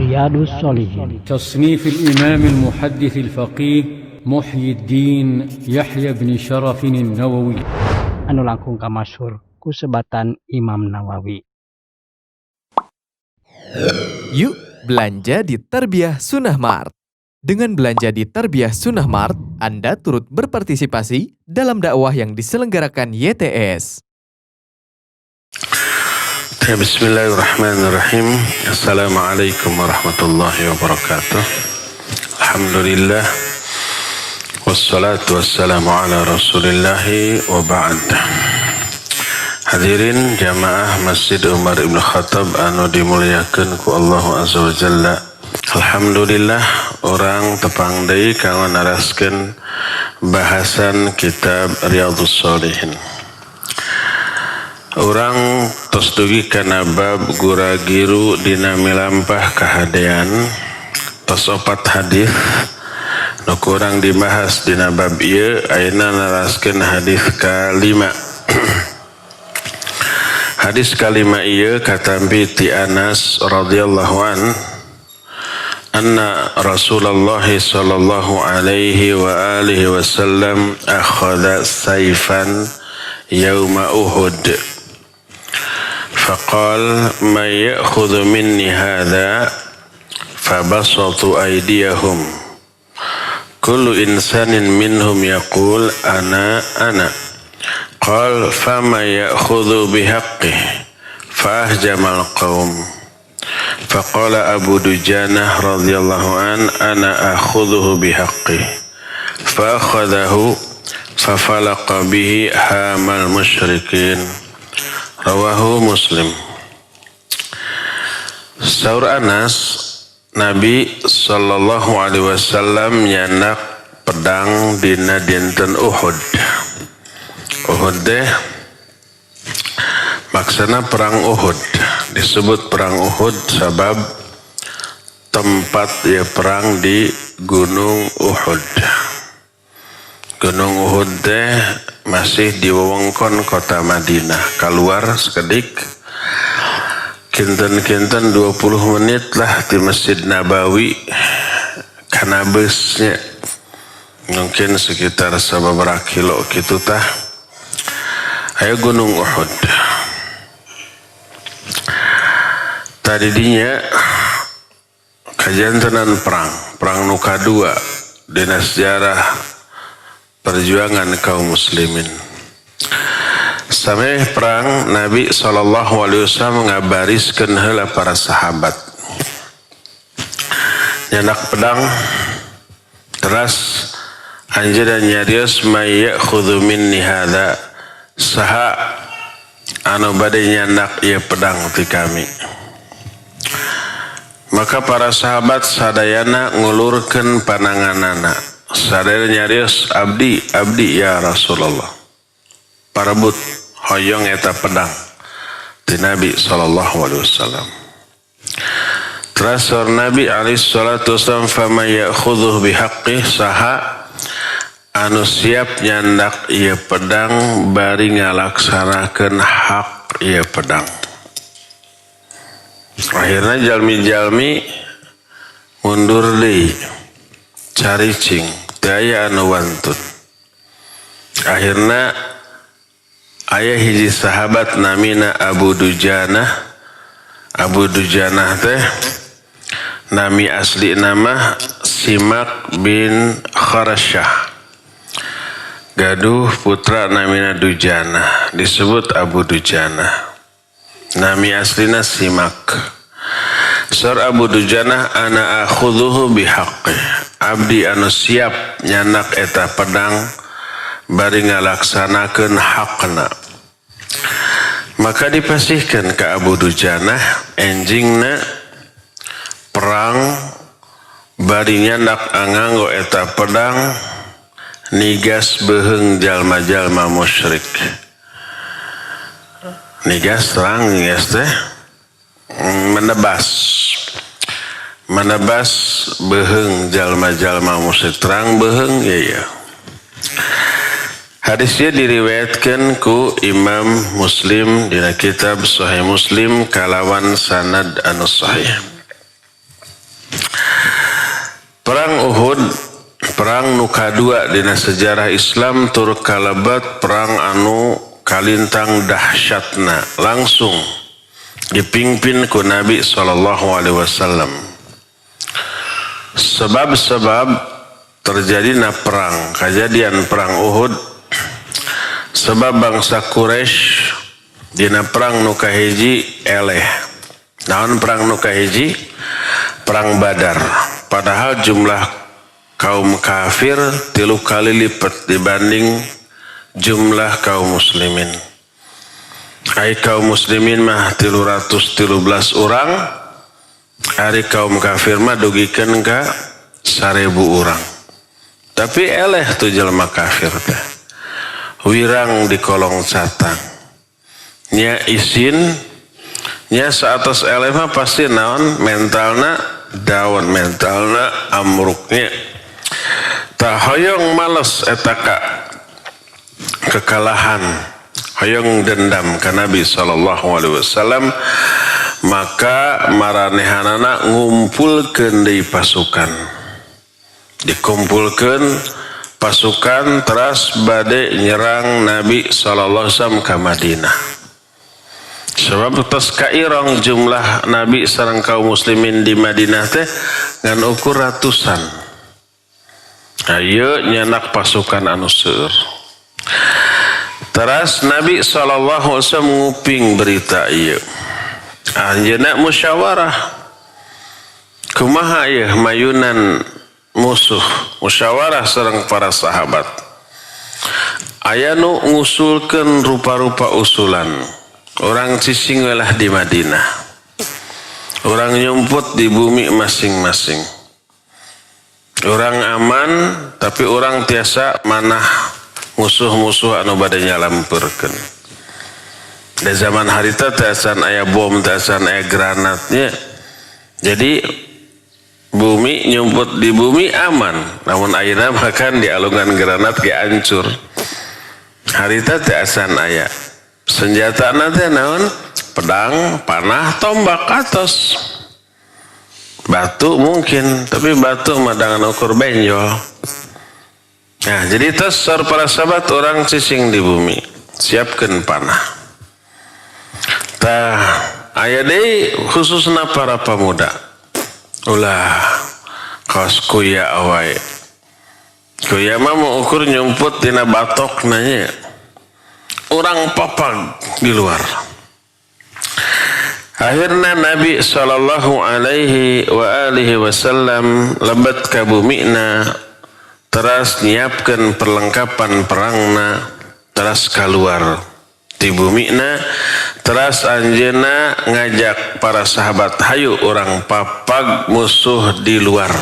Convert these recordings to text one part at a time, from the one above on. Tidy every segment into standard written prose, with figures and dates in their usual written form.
Riyadhus Shalihin. تصنيف الإمام المحدث الفقيه محي الدين يحيى بن شرف النووي Anu langkung kamasyhur ku sebatan Imam Nawawi. Yuk belanja di Tarbiyah Sunnah Mart. Dengan belanja di Tarbiyah Sunnah Mart, Anda turut berpartisipasi dalam dakwah yang diselenggarakan YTS. Bismillahirrahmanirrahim. Assalamualaikum warahmatullahi wabarakatuh. Alhamdulillah. Wassalatu wassalamu ala rasulillahi wa ba'd. Hadirin jamaah Masjid Umar Ibn Khattab anu dimuliakan ku Allah Azza wa Jalla. Alhamdulillah orang tepang deui kanggo naraskeun bahasan kitab Riyadhus Shalihin. Orang tos dugi kana bab guragiru dina milampah kahadean tos 4 hadis nu kurang dibahas dina bab ieu ayeuna naraskeun hadis ka-5. Hadis ka-5 ieu katampi ti Anas radhiyallahu anna Rasulullah sallallahu alaihi wa alihi wasallam akhadha sayfan yauma Uhud faqala man ya'khudhu minni hadha fabasatu aydiyahum kullu insanin minhum yaqul ana qal fama ya'khudhu bihaqqihi fahjamal qaum faqala Abu Dujanah radhiyallahu ana akhudhuhu bihaqqihi fa akhadahu fafalaqa bihi hamal musyrikin. Rawahu Muslim. Saur Anas, Nabi sallallahu alaihi wasallam nyanak pedang dina dinten Uhud. Uhud teh maksana perang Uhud. Disebut perang Uhud sabab tempat ya perang di Gunung Uhud. Gunung Uhud teh masih di wewengkon kota Madinah. Keluar sekedik kinten-kinten 20 menit lah di Masjid Nabawi kana busnya mungkin sekitar sababaraha kilo kitu tah aya Gunung Uhud. Tadi dinya kajantenan perang nu kadua dina sejarah perjuangan kaum muslimin. Sampai perang Nabi SAW ngabariskeun heula para sahabat. Nyanak pedang teras anjeun nyarios may ya'khudhu minni hadza saha anu bade nyanak ieu pedang ti kami. Maka para sahabat sadayana ngulurkeun pananganana. Sadaya nyarios abdi ya Rasulullah. Parebut hoyong eta pedang ti Nabi sallallahu alaihi wasallam. Terus Nabi alaihi salatu wasallam fama ya'khudhu bihaqqi saha anu siap nyandak ieu pedang bari ngalaksanakeun hak ieu pedang. Akhirna jalmi-jalmi mundur deui caricing daya anu wantun. Akhirna aya hiji sahabat namina Abu Dujanah teh nami asli nama Simak bin Kharasyah. Gaduh putra namina Dujanah disebut Abu Dujanah. Nami aslina Simak. Sor Abu Dujanah ana akhudhuhu bihaqqi. Abdi anu siap nyanak eta pedang bari ngalaksanakeun hakna. Maka dipasihkeun ka Abu Dujanah enjingna perang bari nyandak nganggo eta pedang nigas beheung jalma-jalma musyrik. Nigas terang nigas teh menebas beheung jalma-jalma musyrik terang beheung ya. Hadisnya diriwayatkan ku Imam Muslim dina kitab Sahih Muslim kalawan sanad anu sahih. Perang Uhud, perang nu kadua dina sejarah Islam tur kalebat perang anu kalintang dahsyatna langsung dipimpin ku Nabi SAW. Sebab-sebab terjadinya perang, kejadian perang Uhud, sebab bangsa Quraisy dina perang nu kahiji eleh. Naon perang nu kahiji? Perang Badar. Padahal jumlah kaum kafir 3 kali lipat dibanding jumlah kaum muslimin. Hai kaum muslimin mah 313 orang, hari kaum kafir mah dugikeun ka 1000 orang. Tapi eleh tuh jelema kafir teh. Wirang di kolong catang. Nya isin, nya saatos eleh mah pasti naon mentalna daun, mentalna amruknya. Tah hoyong males eta kekalahan, hoyong dendam ka Nabi SAW, maka maranehanana ngumpulkeun deui pasukan. Dikumpulkeun pasukan teras bade nyerang Nabi SAW ke Madinah. Sebab tos kairong jumlah Nabi sareng kaum muslimin di Madinah teh ngan ukur ratusan. Ayo nyanak pasukan anu seueur. Teras Nabi SAW nguping berita ieu. Anjeunna musyawarah. Kumaha ieu mayunan musuh, musyawarah sareng para sahabat. Aya nu ngusulkeun rupa-rupa usulan. Orang cicing lah di Madinah. Orang nyumput di bumi masing-masing. Orang aman, tapi orang tiasa manah musuh-musuh anu bade nyalampurkeun. Di zaman harita tiasan aya bom, tiasan aya granatnya. Jadi bumi nyumput di bumi aman, namun ayeuna bahkan di alungan granat ge hancur. Harita tiasan aya. Senjata teh naon? Pedang, panah, tombak atos. Batu mungkin, tapi batu madangan ukur benjol. Nah, jadi tos para sahabat orang cicing di bumi, siapkeun panah. Tah aya deui khususna para pemuda. Ulah kaos kuya awae. Kuya mah mau ukur nyumput dina batokna nya. Orang papag di luar. Akhirnya Nabi SAW lebat ka bumina, teras nyiapkeun perlengkapan perangna, teras keluar di bumina, teras anjeuna ngajak para sahabat, hayu orang papag musuh di luar.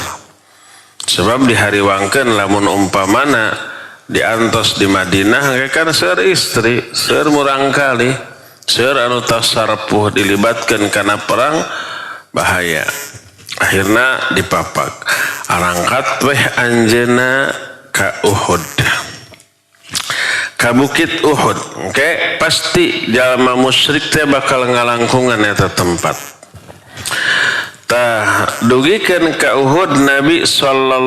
Sebab dihariwangkeun lamun umpamana diantos di Madinah kan seueur istri, seueur murang kali, seueur anu tasarpuh dilibatkeun kana perang bahaya. Akhirna dipapag. Arangkat weh anjeuna ka Uhud. Ka bukit Uhud. Oke, pasti jalma musyrik teh bakal ngalangkungan eta tempat. Tah dugikeun ka Uhud Nabi SAW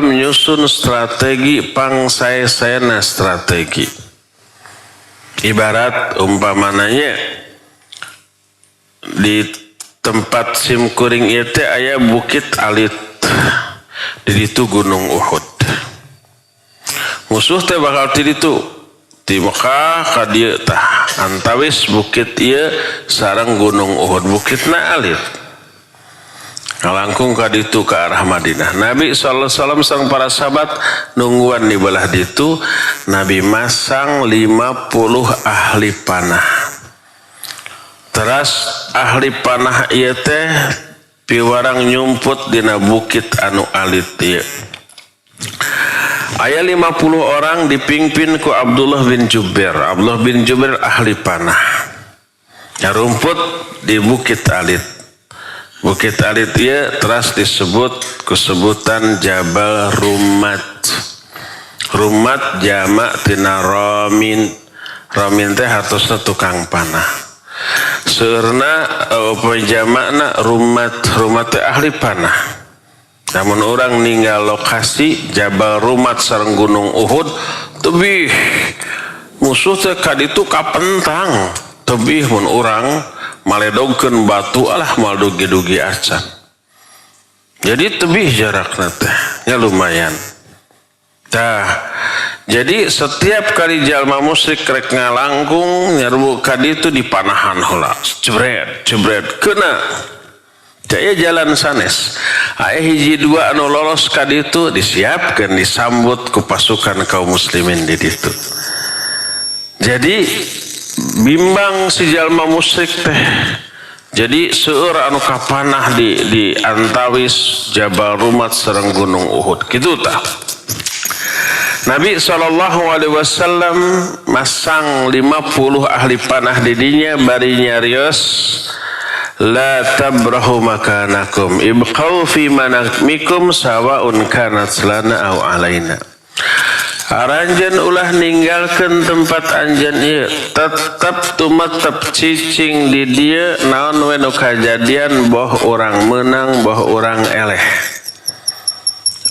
nyusun strategi pangsae-saena strategi. Ibarat umpamananya di tempat simkuring ieu teh aya bukit alit. Di ditu gunung Uhud. Musuh teh bakal ti ditu. Di Mekah ka dieu tah antawis bukit ieu sareng gunung Uhud, bukitna alit. Ngalangkung ka ditu ke arah Madinah. Nabi SAW sang para sahabat nungguan di belah ditu. Nabi masang 50 ahli panah. Teras ahli panah ieu teh piwarang nyumput dina bukit anu alit ieu. Aya 50 orang dipimpin ku Abdullah bin Jubair. Abdullah bin Jubair ahli panah. Nyarumput di bukit alit. Bukit alit ieu teras disebut kesebutan Jabal Rumat. Rumat jamak tina Ramin. Ramin teh hartosna tukang panah. Seueurna jamakna Rumat. Rumat teh ahli panah. namun orang ninggal lokasi Jabal Rumat sareng Gunung Uhud tebih musuh teh kaditu kapentang tebih mun urang maledogkeun batu alah mal dugi-dugi acan. Jadi tebih jarakna teh nya lumayan. Tah jadi setiap kali jalma musyrik rek ngalangkung nyerbu kaditu dipanahan heula jebret keuna daya jalan sanes aya hiji dua anu lolos kaditu disiapkeun disambut ku pasukan kaum muslimin di ditu. Jadi bimbang si jalma musyrik teh. Jadi seueur anu kapanah di antawis Jabal Rumat sareng Gunung Uhud kitu tah. Nabi SAW masang 50 ahli panah di dinya bari nyarios la tabrahu makanakum ibqau fi manamikum sawaun kanat lana aw alaina. Aranjeun ulah ninggalkeun tempat anjeun ieu tetep tumetep cicing di dieu naon we nu kajadian boh urang menang boh urang eleh.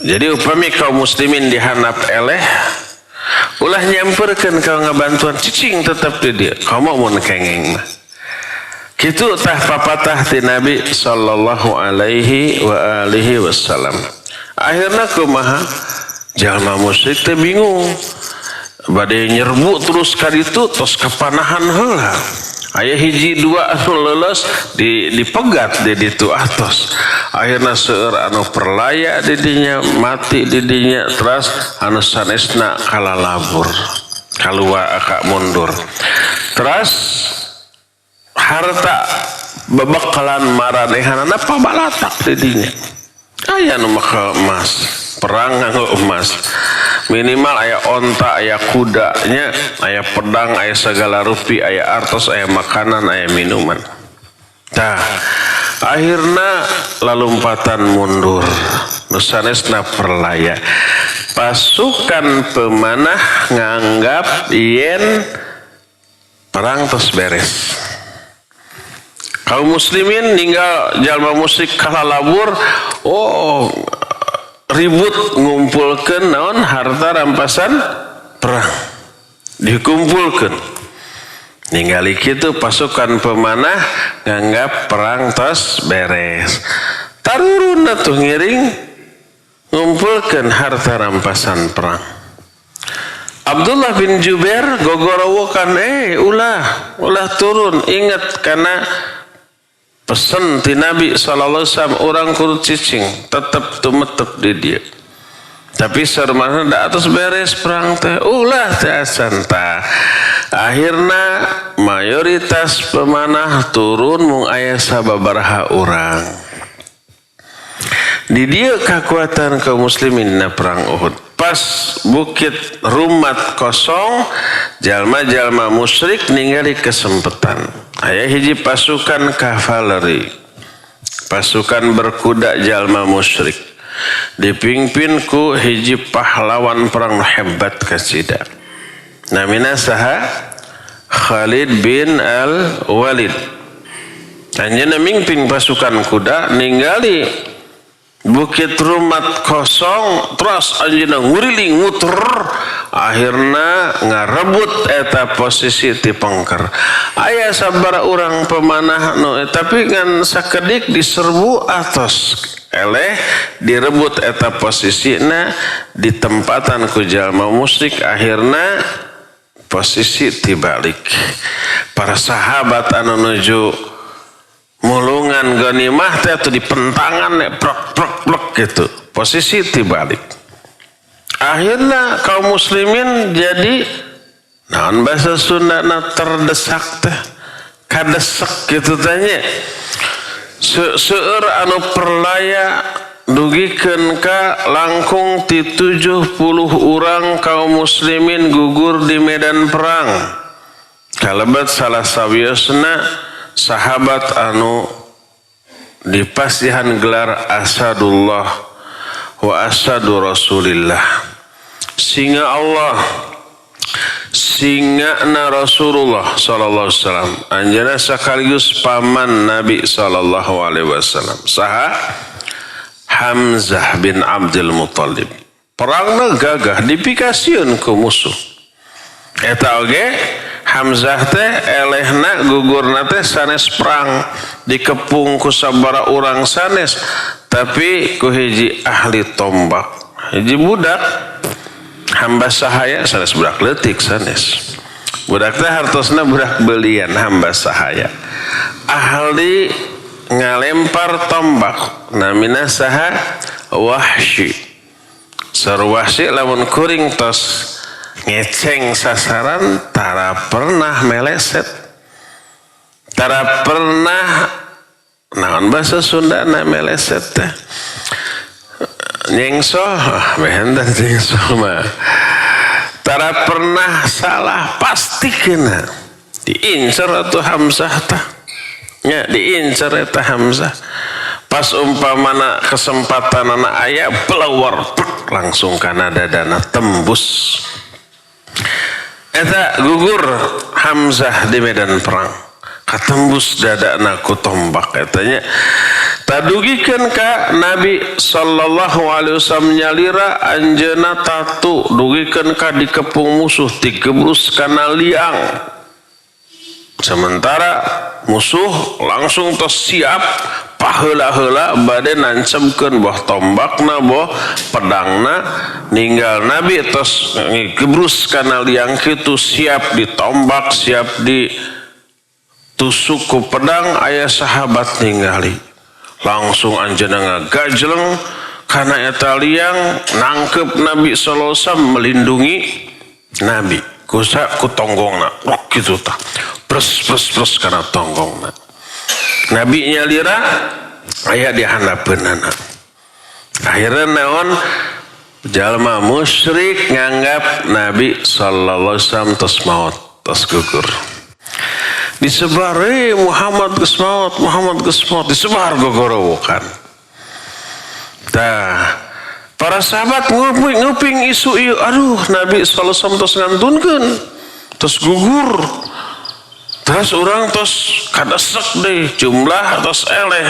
Jadi upami kaum muslimin dihanap eleh ulah nyamperkeun ka ngabantuan cicing tetep di dieu komo mun kengeng mah. Kitu tah papatah ti Nabi sallallahu alaihi wa alihi wasallam. Akhirna kumaha? Jalma musyrik teh bingung. Bade nyerbu terus ka ditu tos kapanahan heula. Aya hiji dua anu leuleus dipegat di ditu atos. Akhirna seueur anu perlaya di dinya mati di dinya terus anu sanesna kalalabur. Kalua aka mundur. Terus harta bebekalan maranehanana pabalatak di dinya. Aya nu make emas, perang nganggo emas. Minimal aya onta, aya kudanya, aya pedang, aya segala rupi, aya artos, aya makanan, aya minuman. Tah, akhirna lalumpatan mundur. Nu sanesna perlaya. Pasukan pemanah nganggap yen perang tos beres. Kaum muslimin ninggal jalma musyrik kalalabur, ribut ngumpulkeun naon harta rampasan perang. Dikumpulkeun. Ningali kitu pasukan pemanah nganggap perang tos beres. Tarurun atuh ngiring ngumpulkeun harta rampasan perang. Abdullah bin Jubair gogorowokan ulah turun ingat karena pesan ti Nabi SAW orang kudu cicing tetap tumetep di dia. Tapi saremana da atas beres perang teh ulah teh asanta. Akhirna mayoritas pemanah turun mung aya sababaraha urang. Di dia kekuatan kaum muslimin na perang Uhud. Pas bukit Rumat kosong, jalma-jalma musyrik ningali kesempatan. Aya hiji pasukan kavaleri, pasukan berkuda jalma musyrik, dipimpin ku hiji pahlawan perang hebat kasida. Namina saha? Khalid bin Al-Walid. Anjeunna mimpin pasukan kuda ningali bukit Rumat kosong terus anjeunna nguriling muter akhirna ngarebut eta posisi ti pengker. Aya sabara urang pemanah tapi ngan sakedik diserbu atos eleh direbut eta posisina ditempatan ku jalma musyrik akhirna posisi tibalik. Para sahabat anu nuju mulungan ghanimah teh atuh dipentangan plek gitu. Posisi tibalik. Akhirnya kaum muslimin jadi naon bahasa Sundana terdesak teh. Kadesek gitu tanya. Seueur anu perlaya dugikeun ka langkung ti 70 urang kaum muslimin gugur di medan perang. Kalebat salah sawiosna sahabat anu dipasihan gelar Asadullah wa Asadu Rasulillah, singa Allah, singa na Rasulullah sallallahu alaihi wasallam, anjeunna sekaligus paman Nabi sallallahu alaihi wasallam. Saha? Hamzah bin Abdul Muttalib. Perangna gagah dipikasieun ku musuh. Eta oge Hamzah teh elehna gugurna teh sanes perang dikepung ku sabara urang sanes, tapi ku hiji ahli tombak, hiji budak hamba sahaya sanes budak leutik sanes. Budak teh hartosna budak belian hamba sahaya. Ahli ngalempar tombak namina saha Wahsy. Sarua Wahsy lamun kuring tos ngeceng sasaran tara pernah meleset, tara pernah naon bahasa Sunda na meleset teh nyengso behendan nyengso mah tara pernah salah pasti kena diincar atuh Hamzah tah nya diincar eta Hamzah pas umpamana kesempatan anak aya pelawar langsung kana dadana tembus. Eta gugur Hamzah di medan perang katembus dadana ku tombak etanya tadugikeun ka Nabi sallallahu alaihi wasallam nyalira anjeunna tatu dugikeun ka dikepung musuh digebrus kana liang. Sementara musuh langsung tos siap paheula-heula bade nancemkeun boh tombakna boh pedangna ninggal Nabi tos gebrus kana liang kitu siap ditombak siap ditusuk ku pedang aya sahabat ningali langsung anjeunna ngagajleng kana eta liang nangkep Nabi sallallahu alaihi wasallam melindungi Nabi ku tonggongna kitu tah pres kana tonggongna. Nabi nyalira aya di handapeunana. Akhirna naon jalma musyrik nganggap Nabi sallallahu alaihi wasallam tos maot, tos gugur. Disebar Muhammad geus maot, disebar gogorowokan. Tah para sahabat nguping isu ieu, aduh Nabi sallallahu alaihi wasallam tos ngantunkeun, tos gugur. Terus orang tos kadesek deh jumlah tos eleh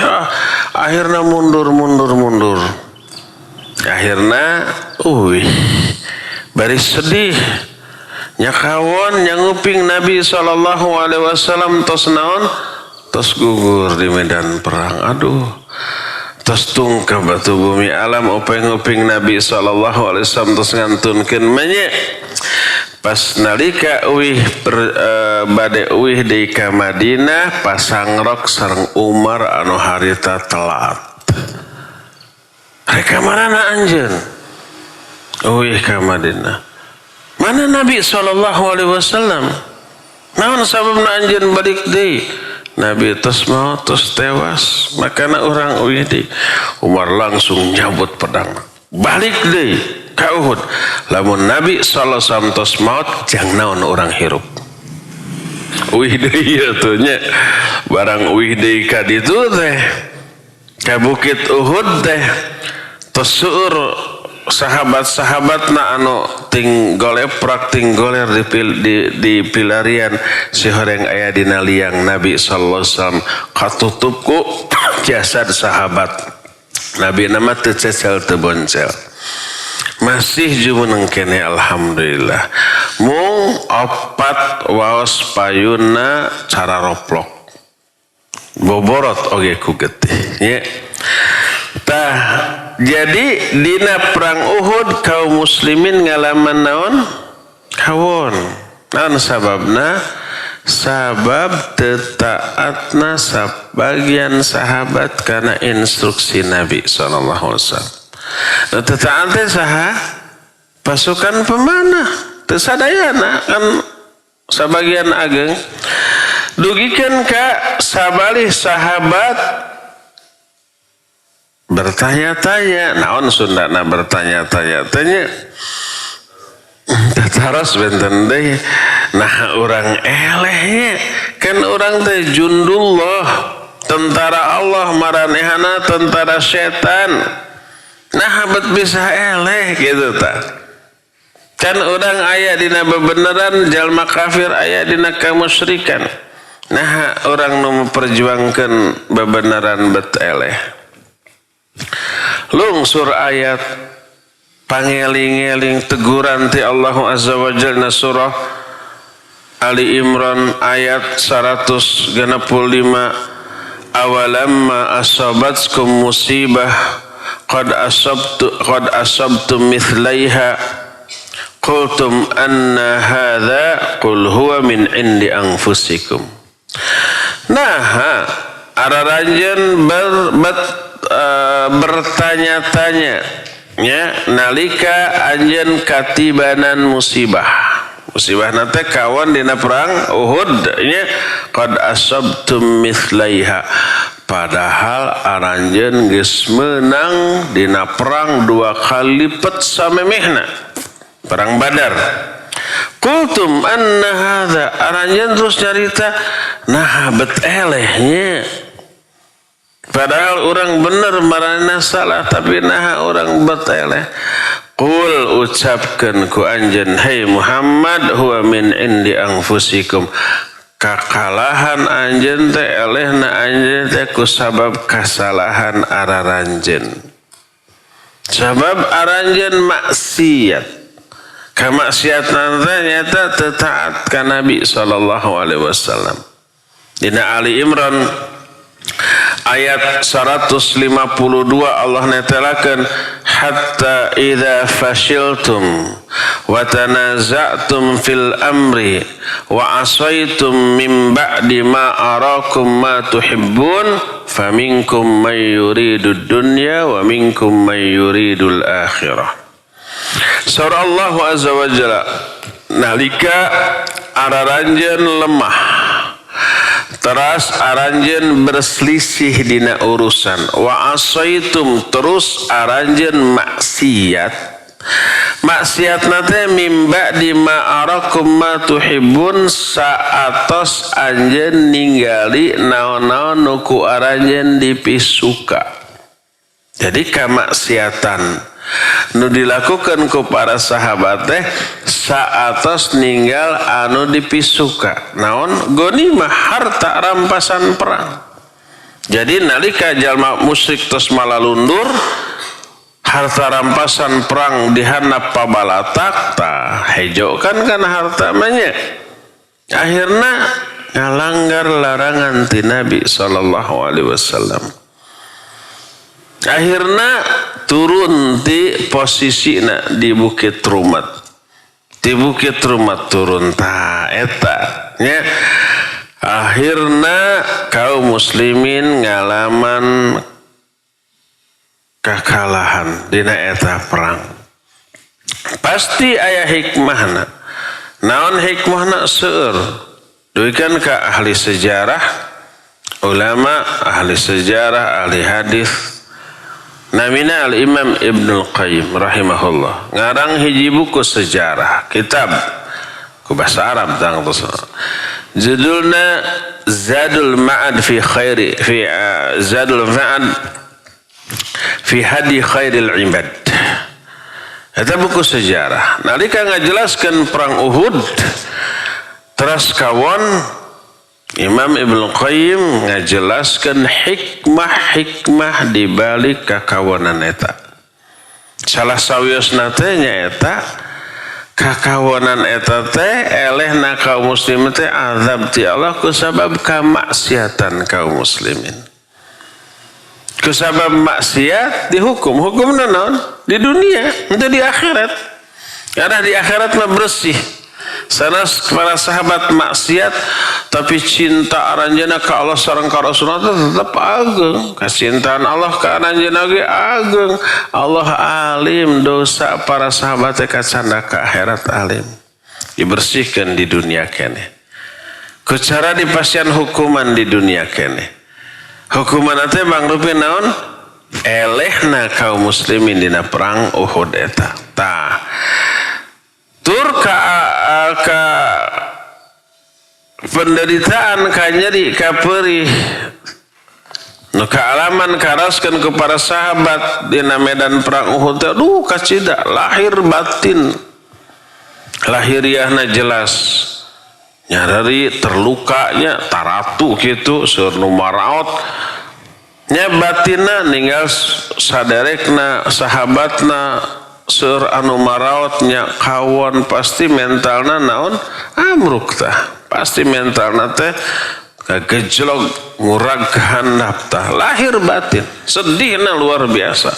akhirnya mundur akhirnya bari sedih nyakawon nyanguping Nabi sallallahu alaihi wasallam tos naon tos gugur di medan perang. Aduh tos tungkah batu bumi alam uping Nabi sallallahu alaihi wasallam tos ngantunkeun menye. Pas nalika bade uih di ka Madinah pasangrok sareng Umar anu harita telat. Reka manana anjeun? Uih ka Madinah. Mana Nabi sallallahu alaihi wasallam? Naon sababna anjeun balik deui? Nabi tos maot tos tewas. Makana urang uih deui. Umar langsung nyabut pedang. Balik deui. Ka Uhud lamun Nabi sallallahu alaihi wasallam tos maut jang naon orang hirup uih deui atuh nya barang uih deui ka ditu teh ka bukit Uhud teh tos seueur sahabat-sahabatna anu ting goleprak ting goler di pilarian si horeng aya dina liang Nabi sallallahu alaihi wasallam katutup ku jasad sahabat Nabi nama teu cecel teu boncel. Masih jumeneng kene alhamdulillah. Mung opat waos payuna cara roplok. Boborot oge ku getih nya. Tah jadi dina perang Uhud kaum muslimin ngalaman naon? Kawon. Naon sababna? Sabab tetaatna sebagian sahabat karena instruksi Nabi sallallahu alaihi wasallam. Tetaat teh saha pasukan pemanah teu sadayana kan sabagian ageng dugikeun ka sabalih sahabat bertanya-tanya naon Sundana bertanya-tanya tanya tataros benten deui nah urang elehnya kan urang teh jundullah tentara Allah maranehana tentara setan. Nah habat bisa eleh gitu tak kan orang aya dina bebeneran jalma kafir aya dina kamusyrikan nah orang nu memperjuangkan bebeneran bet eleh lungsur ayat pangeling-eling teguran ti Allah Azza wa Jalla surah Ali Imran ayat 165 awalamma asabatkum musibah qad asabtum mithlaiha qultum anna hadza qul huwa min indi anfusikum. Nah, araranjeun bertanya-tanya nya nalika anjeun katibanan musibah nate kawan dina perang Uhud nya qad asabtum mithlaiha padahal aranjeun geus meunang dina perang 2 kali lipat samemehna perang Badar. Qultum anna hadza aranjeun terus nyarita nah bet elehnya padahal orang bener marana salah tapi nah orang beteleh. Qul ucapkan ku anjeun hai Muhammad huwa min indi anfusikum kakalahan anjeun teh elehna anjeun teh ku sabab kasalahan araranjeun. Sabab aranjeun maksiat. Kamaksiatan teh nyata teu taat ka Nabi sallallahu alaihi wasallam. Dina Ali Imran ayat 152 Allah netelakeun hatta idza fashiltum wa tanaza'tum fil amri wa asaitum min ba'di ma arakum ma tuhibbun faminkum may yuridud dunya wa minkum may yuridul akhirah. Surah Allah Azza wa Jalla nalika araranjeun lemah teras aranjeun berselisih dina urusan wa asaitum terus aranjeun maksiat nate mimba di ma arakum ma tuhibbun saatos anjeun ningali naon-naon nu ku aranjeun dipisuka. Jadi kamaksiatan nu dilakukan ku para sahabat teh saatos ninggal anu dipisuka naon ghanimah harta rampasan perang. Jadi nalika jalma musyrik tos malalundur harta rampasan perang dihandap pabalatak tah hejokan kana harta manya akhirna ngalanggar larangan ti Nabi sallallahu alaihi wasallam. Akhirna turun di posisina di Bukit Rumat. Di Bukit Rumat turun ta eta nya. Akhirna kaum muslimin ngalaman kakalahan dina eta perang. Pasti aya hikmahna. Naon hikmahna seueur? Duikan ka ahli sejarah, ulama, ahli sejarah, ahli hadis. Namina Al-Imam Ibnul Qayyim rahimahullah ngarang hiji buku sejarah kitab ku bahasa Arab tang judulna Zadul Ma'ad fi Zadul Ma'ad fi hadi khairil ibad. Eta buku sejarah nalika ngajelaskeun perang Uhud teras kawon Imam Ibnu Qayyim ngajelaskeun hikmah-hikmah di balik kakawanan eta. Salah sawiosna teh nyaeta kakawanan eta teh elehna kaum muslimin teh azab ti Allah ku sabab kamaksiatan kaum muslimin. Ku sabab maksiat dihukum. Hukumna naon? Di dunia, henteu di akhirat. Karena di akhirat mah bersih. Sanes para sahabat maksiat tapi cinta aranjeuna ka Allah sareng ka Rasulullah tetap ageung. Kacintaan Allah ka aranjeuna ge ageung. Allah alim dosa para sahabat teh kacanda ka akhirat alim. Dibersihkeun di dunia keneh. Ku cara dipasian hukuman di dunia keneh. Hukuman teh mangrupi naon? Elehna kaum muslimin dina perang Uhud eta. Tah. Tur ka penderitaan ka nyeri ka perih nu kaalaman karaskeun ku para sahabat dina medan perang Uhud teh aduh kacida lahir batin lahiriahna jelas nyarari terlukanya taratu kitu seueur nu maraot nya batina ninggal saderekna sahabatna seur anu maraotnya kawon pasti mentalna naon amruk tah pasti mentalna teh kagejlog ngurag kehandap tah lahir batin sedihna luar biasa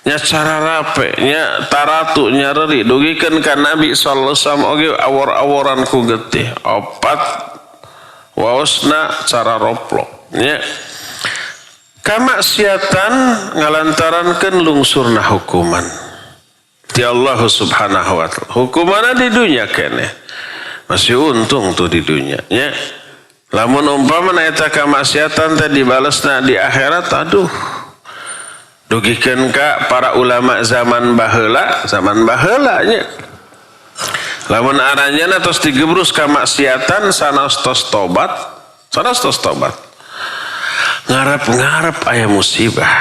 nya cara rape nya taratu nya reuri dugikeun ka Nabi sallallahu alaihi wasallam oge awor-aworan ku getih opat waosna cara roplok nya kamaksiatan ngalantarankeun lungsurna hukuman ti Allah subhanahu wa ta'ala hukumanna di dunia keneh masih untung tuh di dunia nya lamun umpamana eta kamaksiatan teh dibalesna di akhirat aduh dugikeun ka para ulama zaman baheula nya lamun aranjeunna tos digebrus kamaksiatan sanes tos tobat ngarep-ngarep aya musibah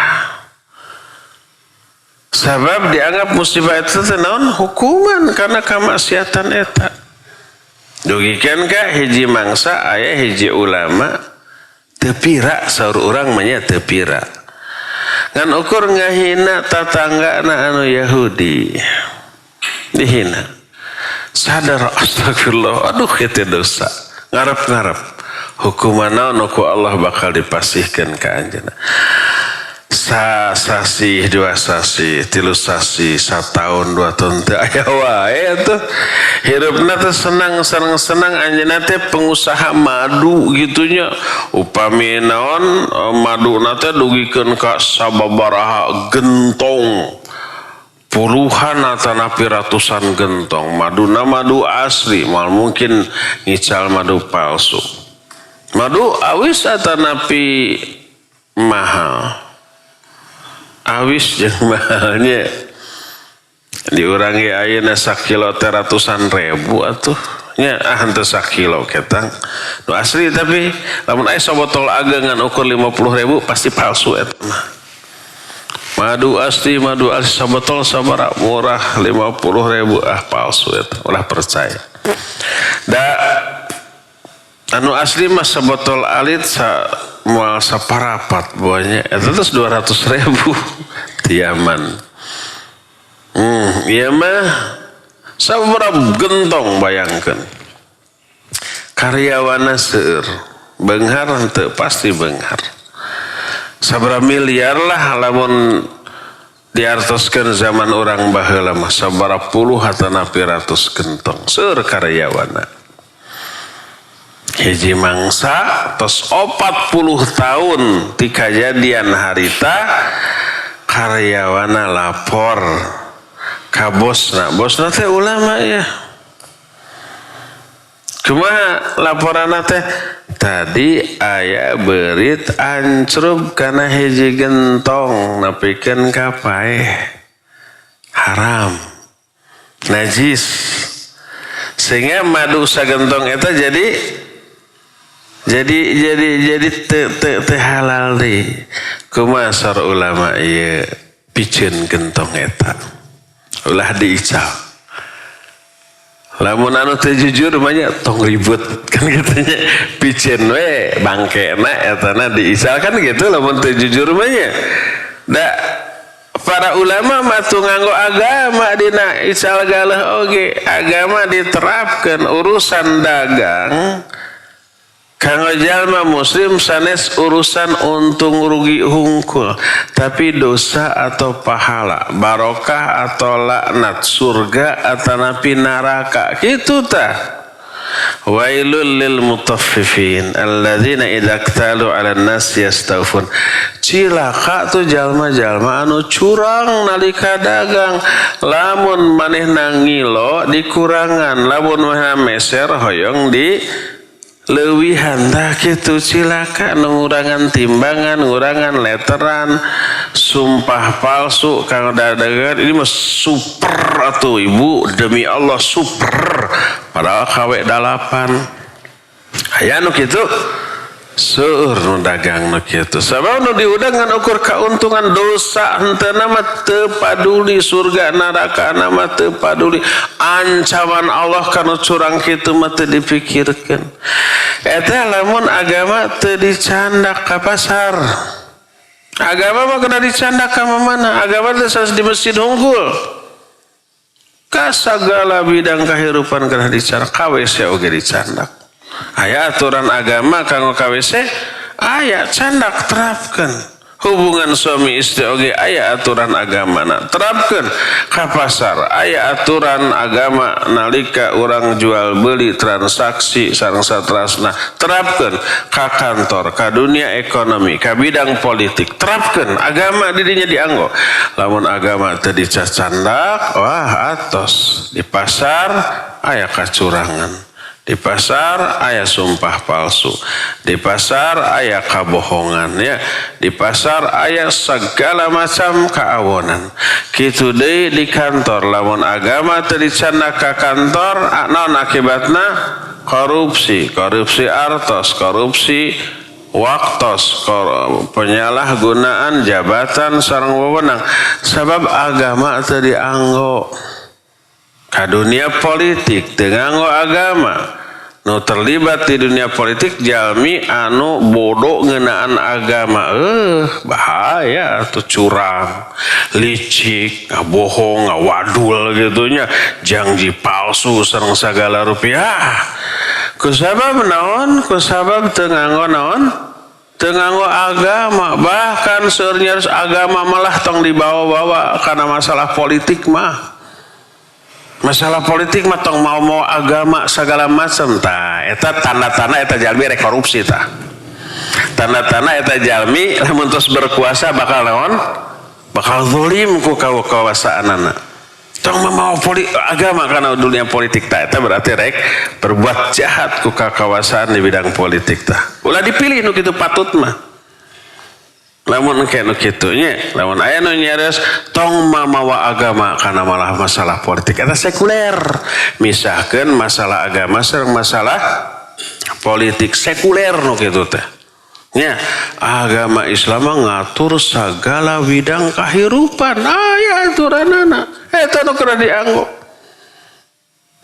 sabab dianggap musibah itu naon hukuman karena kamaksiatan eta dugikeun ka hiji mangsa aya hiji ulama teu pira saur urang mah nya teu pira ngan ukur ngahina tatanggana anu Yahudi dihina sadar astagfirullah aduh itu dosa ngarep-ngarep hukumanna nu ku Allah bakal dipasihkeun ka anjeunna sasi 2 sasi 3 sasi 1 tahun 2 tahun teh aya wae atuh hirupna teh senang anjeunna teh pengusaha madu gitunya upami naon maduna teh dugikeun ka sababaraha gentong puluhan atau napi ratusan gentong maduna madu asli mal mungkin ngical madu palsu madu awis atau napi mahal awis jeung mahalnya diurangi ayeuna sakilo teh ratusan ribu atuh nya henteu sakilo ketang nu asli tapi lamun aya sabotol ageungan ukur 50.000 pasti palsu eta mah madu asli sabotol sabaraha murah 50.000 palsu eta ulah percaya da anu asli mah sabotol alit moal saparapat boanya eta terus 200.000 tiaman ieu mah sabaraha gentong bayangkeun karyawana seueur beunghar henteu pasti beunghar sabaraha miliar lah lamun diartoskeun zaman urang baheula mah sabaraha puluh atawa napi ratus gentong seueur karyawana hiji mangsa tos 40 tahun ti kajadian harita karyawana lapor ka bosna teh ulama ya kumaha laporanna teh tadi aya beurit ancrub kana hiji gentong nepikeun ka paeh haram najis sehingga madu sagentong eta jadi teu halal deui kumaha sar ulama ieu piceun gentong eta ulah diical lamun anu teu jujur mah nya tong ribut kan katanya piceun we bangkena etana diical kan gitu lamun teu jujur mah nya da para ulama mah tu nganggo agama dina ical galeh oge agama diterapkeun urusan dagang kanggo jalma muslim sanes urusan untung rugi hungkul tapi dosa atau pahala barokah atau laknat surga atau napi neraka kitu tah wailul lil mutaffifin alladzina idza iktalu 'alan nas yastawfun cilaka tuh jalma-jalma anu curang nalika dagang lamun manehna ngilo dikurangan lamun manehna meser hoyong di leuwihan tah kitu cilaka ngurangan timbangan ngurangan leteran sumpah palsu kang dagangan ini mah super atuh ibu demi Allah super padahal KW 8 aya nu kitu seueur nu dagang nu kitu sabab nu diudang ngan ukur kauntungan dosa henteu mah teu paduli surga neraka mah teu paduli ancaman Allah kana curang kitu mah teu dipikirkeun eta lamun agama teu dicandak ka pasar Agama mah kena dicandak ka mana? Agama teh sanes di masjid hungkul. Ka sagala bidang kahirupan kena dicandak. KWC oge dicandak. Aya aturan agama kanggo KWC, aya candak terapkeun. Hubungan suami istri oge aya aturan agama terapkeun. Ka pasar aya aturan agama nalika urang jual beli transaksi sareng satrasna terapkeun. Ka kantor, ka dunia ekonomi, ka bidang politik terapkeun agama dirinya dianggo. Lamun agama teu dicacandak, wah atos. Di pasar aya kacurangan. Di pasar aya sumpah palsu. Di pasar aya kabohongan ya. Di pasar aya segala macam kaawonan. Kitu deui di kantor lamun agama teu dicandak ka kantor, naon akibatna? Korupsi, korupsi artos, korupsi waktos, penyalahgunaan jabatan sareng wewenang. Sabab agama teu dianggo. Ka dunia politik teu nganggo agama. Nu terlibat di dunia politik jalmi anu bodoh ngeunaan agama. Bahaya tuh, curang, licik, bohong, wadul gitunya, janji palsu sareng sagala rupiah. Kusabab naon? Kusabab teu nganggo naon? Teu nganggo agama. Bahkan seueur nyaris agama malah tong dibawa-bawa karena masalah politik mah. Masalah politik mah tong mau agama segala macam tah. Eta tanda-tanda eta jalmi rek korupsi tah. Tanda-tanda eta jalmi lamun tos berkuasa bakal naon? Bakal zalim ku kawasaanana. Tong mau agama kana dunia politik tah. Eta berarti rek berbuat jahat ku kawasaan di bidang politik tah. Ulah dipilih nu kitu patut mah. Lamun engke nu kitu nya, lamun aya nu nyares tong mamawa agama kana malah masalah politik eta sekuler. Misahkeun masalah agama sareng masalah politik sekuler nu kitu teh. Nya, agama Islam ngatur sagala bidang kahirupan. Aya aturanana. Eta nu kudu dianggo.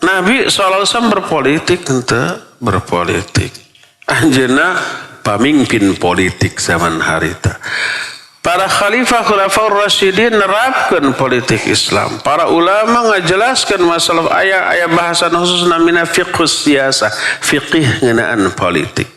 Nabi sallallahu alaihi wasallam berpolitik henteu berpolitik. Anjeunna pamimpin politik zaman harita. Para khalifah khulafaur rasyidin nerapkeun politik Islam. Para ulama ngajelaskeun masalah aya bahasan khusus namina fiqhus siyasah, fiqih ngeunaan politik.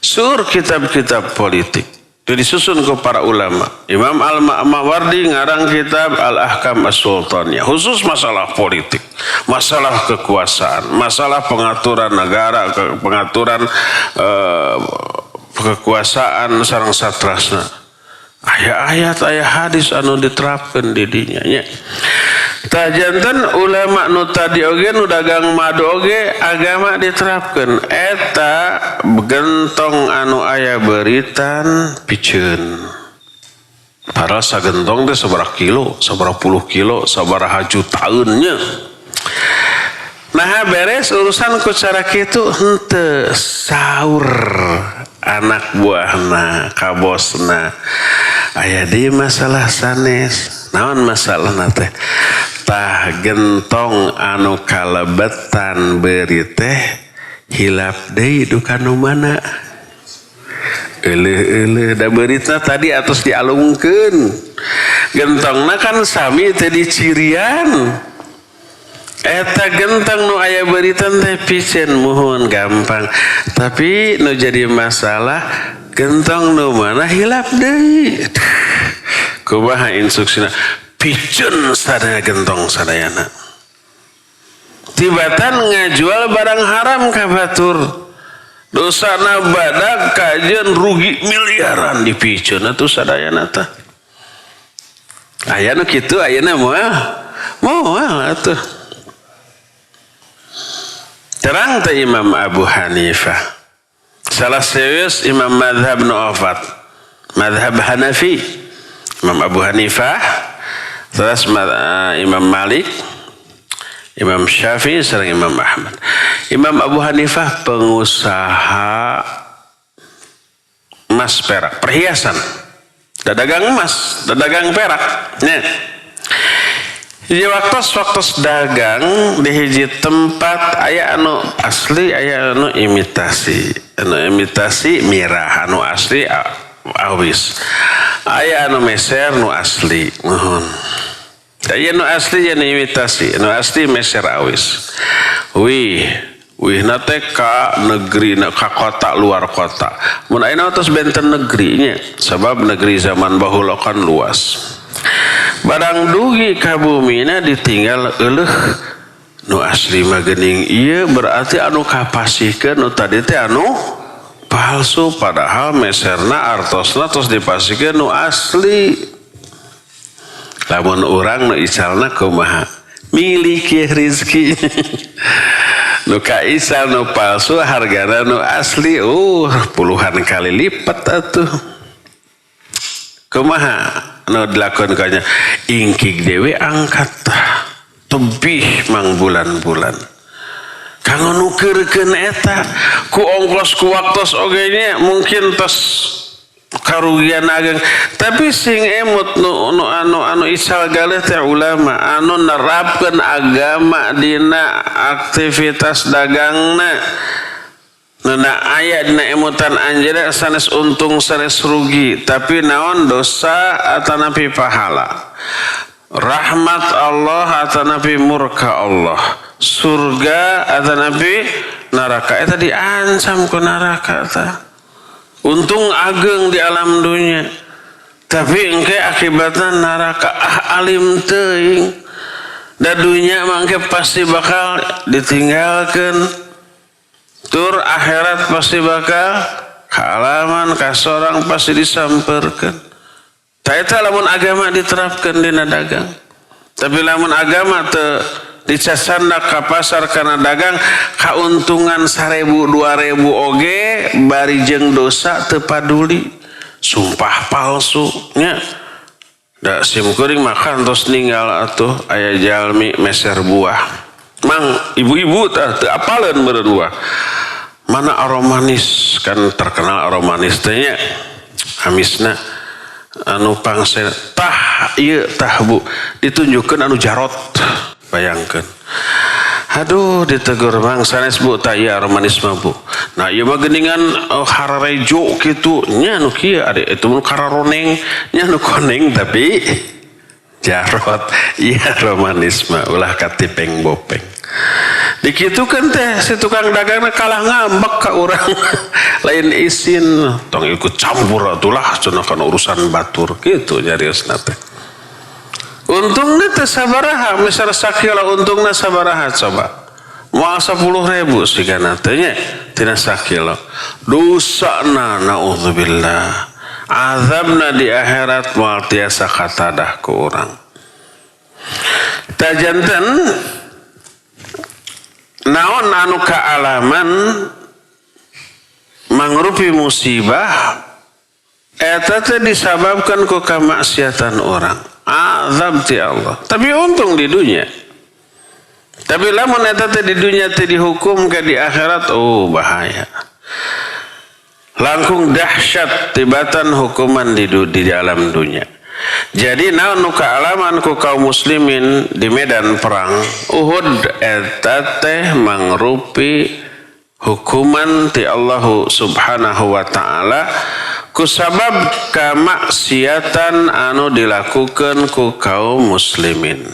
Sur kitab-kitab politik itu disusun ke para ulama. Imam Al-Mawardi ngarang kitab Al-Ahkam As-Sultaniyah, khusus masalah politik, masalah kekuasaan, masalah pengaturan negara, pengaturan kekuasaan sareng satrasna. Ayat-ayat aya hadis anu diterapkeun di dinya nya. Tajanten ulama nu tadi oge nu dagang madu oge agama diterapkeun. Eta gentong anu aya beuritan piceun. Padahal sagentong teh sabaraha kilo, sabaraha puluh kilo, sabaraha jutaeun nya. Nah beres urusan ku cara kitu henteu saur anak buahna ka bosna. Aya deui masalah sanes. Naon masalahna teh? Tah gentong anu kalebetan beuri teh hilap deui duka nu mana. Euleuh da beuritna tadi atos dialungkeun. Gentongna kan sami teh dicirian. Eta gentong nu aya beuritan teh piceun muhun gampang. Tapi nu jadi masalah gentong nu mana hilap deui. Kumaha instruksina? Piceun sadaya gentong sadayana. Tibatan ngajual barang haram ka batur. Dosana badag kajeun rugi miliaran dipiceun atuh sadayana tah. Aya nu kitu ayeuna moal atuh. Terang teh Imam Abu Hanifah. Salah serius imam madhab nu opat. Madhab Hanafi. Imam Abu Hanifah. Terus Imam Malik. Imam Syafi'i sareng Imam Ahmad. Imam Abu Hanifah pengusaha emas perak, perhiasan. Dadagang emas, dadagang perak. Nya. Di waktu dagang di hiji tempat aya anu asli aya anu imitasi. Anu imitasi mirah, anu asli awis. aya anu meser nu asli mohon. Aya nu asli jan imitasi, nu asli meser awis. Wih nate ka negeri ka kota luar kota. Mun ayeuna tos benten negerinya, sabab negeri zaman baheula kan luas. Barang dugi ka bumina ditinggal euleuh nu asli mah geuning ieu berarti anu kapasikeun nu tadi teh anu palsu padahal meserna artosna tos dipasikeun nu asli. Lamun urang nu icalna kumaha? Milik rezeki. Nu kaisal nu palsu hargana nu asli puluhan kali lipat atuh. Kumaha nu dilakukan kanya ingkig dewe angkat tebih mang bulan-bulan kanggo nukeurkeun eta ku ongkos ku waktos oge nya mungkin tos karugian ageng tapi sing emut anu isal galeh teh ulama anu nerapkeun agama dina aktivitas dagangna nuna aya dina emutan anjeunna sanes untung sanes rugi tapi naon dosa atanapi pahala rahmat Allah atanapi murka Allah surga atanapi neraka eta diancam ku neraka tah untung ageng di alam dunia tapi engke akibatna neraka alim teuing da dunya mangke pasti bakal ditinggalkeun tur akhirat pasti bakal kaalaman kasorang pasti disamperkeun ta eta lamun agama diterapkeun dina dagang tapi lamun agama teu dicasanda ka pasar kana dagang kauntungan 1.000 2.000 oge bari jeung dosa teu paduli sumpah palsu nya da sim kuring makan tos ninggal atuh aya jalmi meser buah mang ibu-ibu teu apaleun meureun buah mana aromanis kan terkenal aromanis teh nya amisna anu pangse tah ieu tah Bu ditunjukkeun anu jarot bayangkeun aduh ditegur mang sanes Bu tah ieu aromanis mah Bu nah ieu mah geuningan hararejo kitu nya nu kieu ade eta mun kararoneng nya nu koneng tapi jarot ieu aromanis mah ulah katipeng bopeng dikitukeun teh si tukang dagangna kalah ngambek ka urang lain isin tong ikut campur atulah cenah kana urusan batur kitu nyariosna teh untungna teh sabaraha misal sakila untungna sabaraha coba moal 10.000 sigana teh nya tina sakila dosana naudzubillah azabna di akhirat moal tiasa katadah ku urang tajanten naon anu kaalaman mangrupi musibah eta teh disababkan ku kamaksiatan orang azab ti Allah tapi untung di dunia tapi lamun eta teh di dunia teh dihukum ke di akhirat bahaya langkung dahsyat tibatan hukuman di dalam dunia. Jadi naon nu kaalaman ku kaum muslimin di medan perang Uhud eta teh mangrupi hukuman ti Allah Subhanahu wa taala kusabab kamaksiatan anu dilakukan ku kaum muslimin.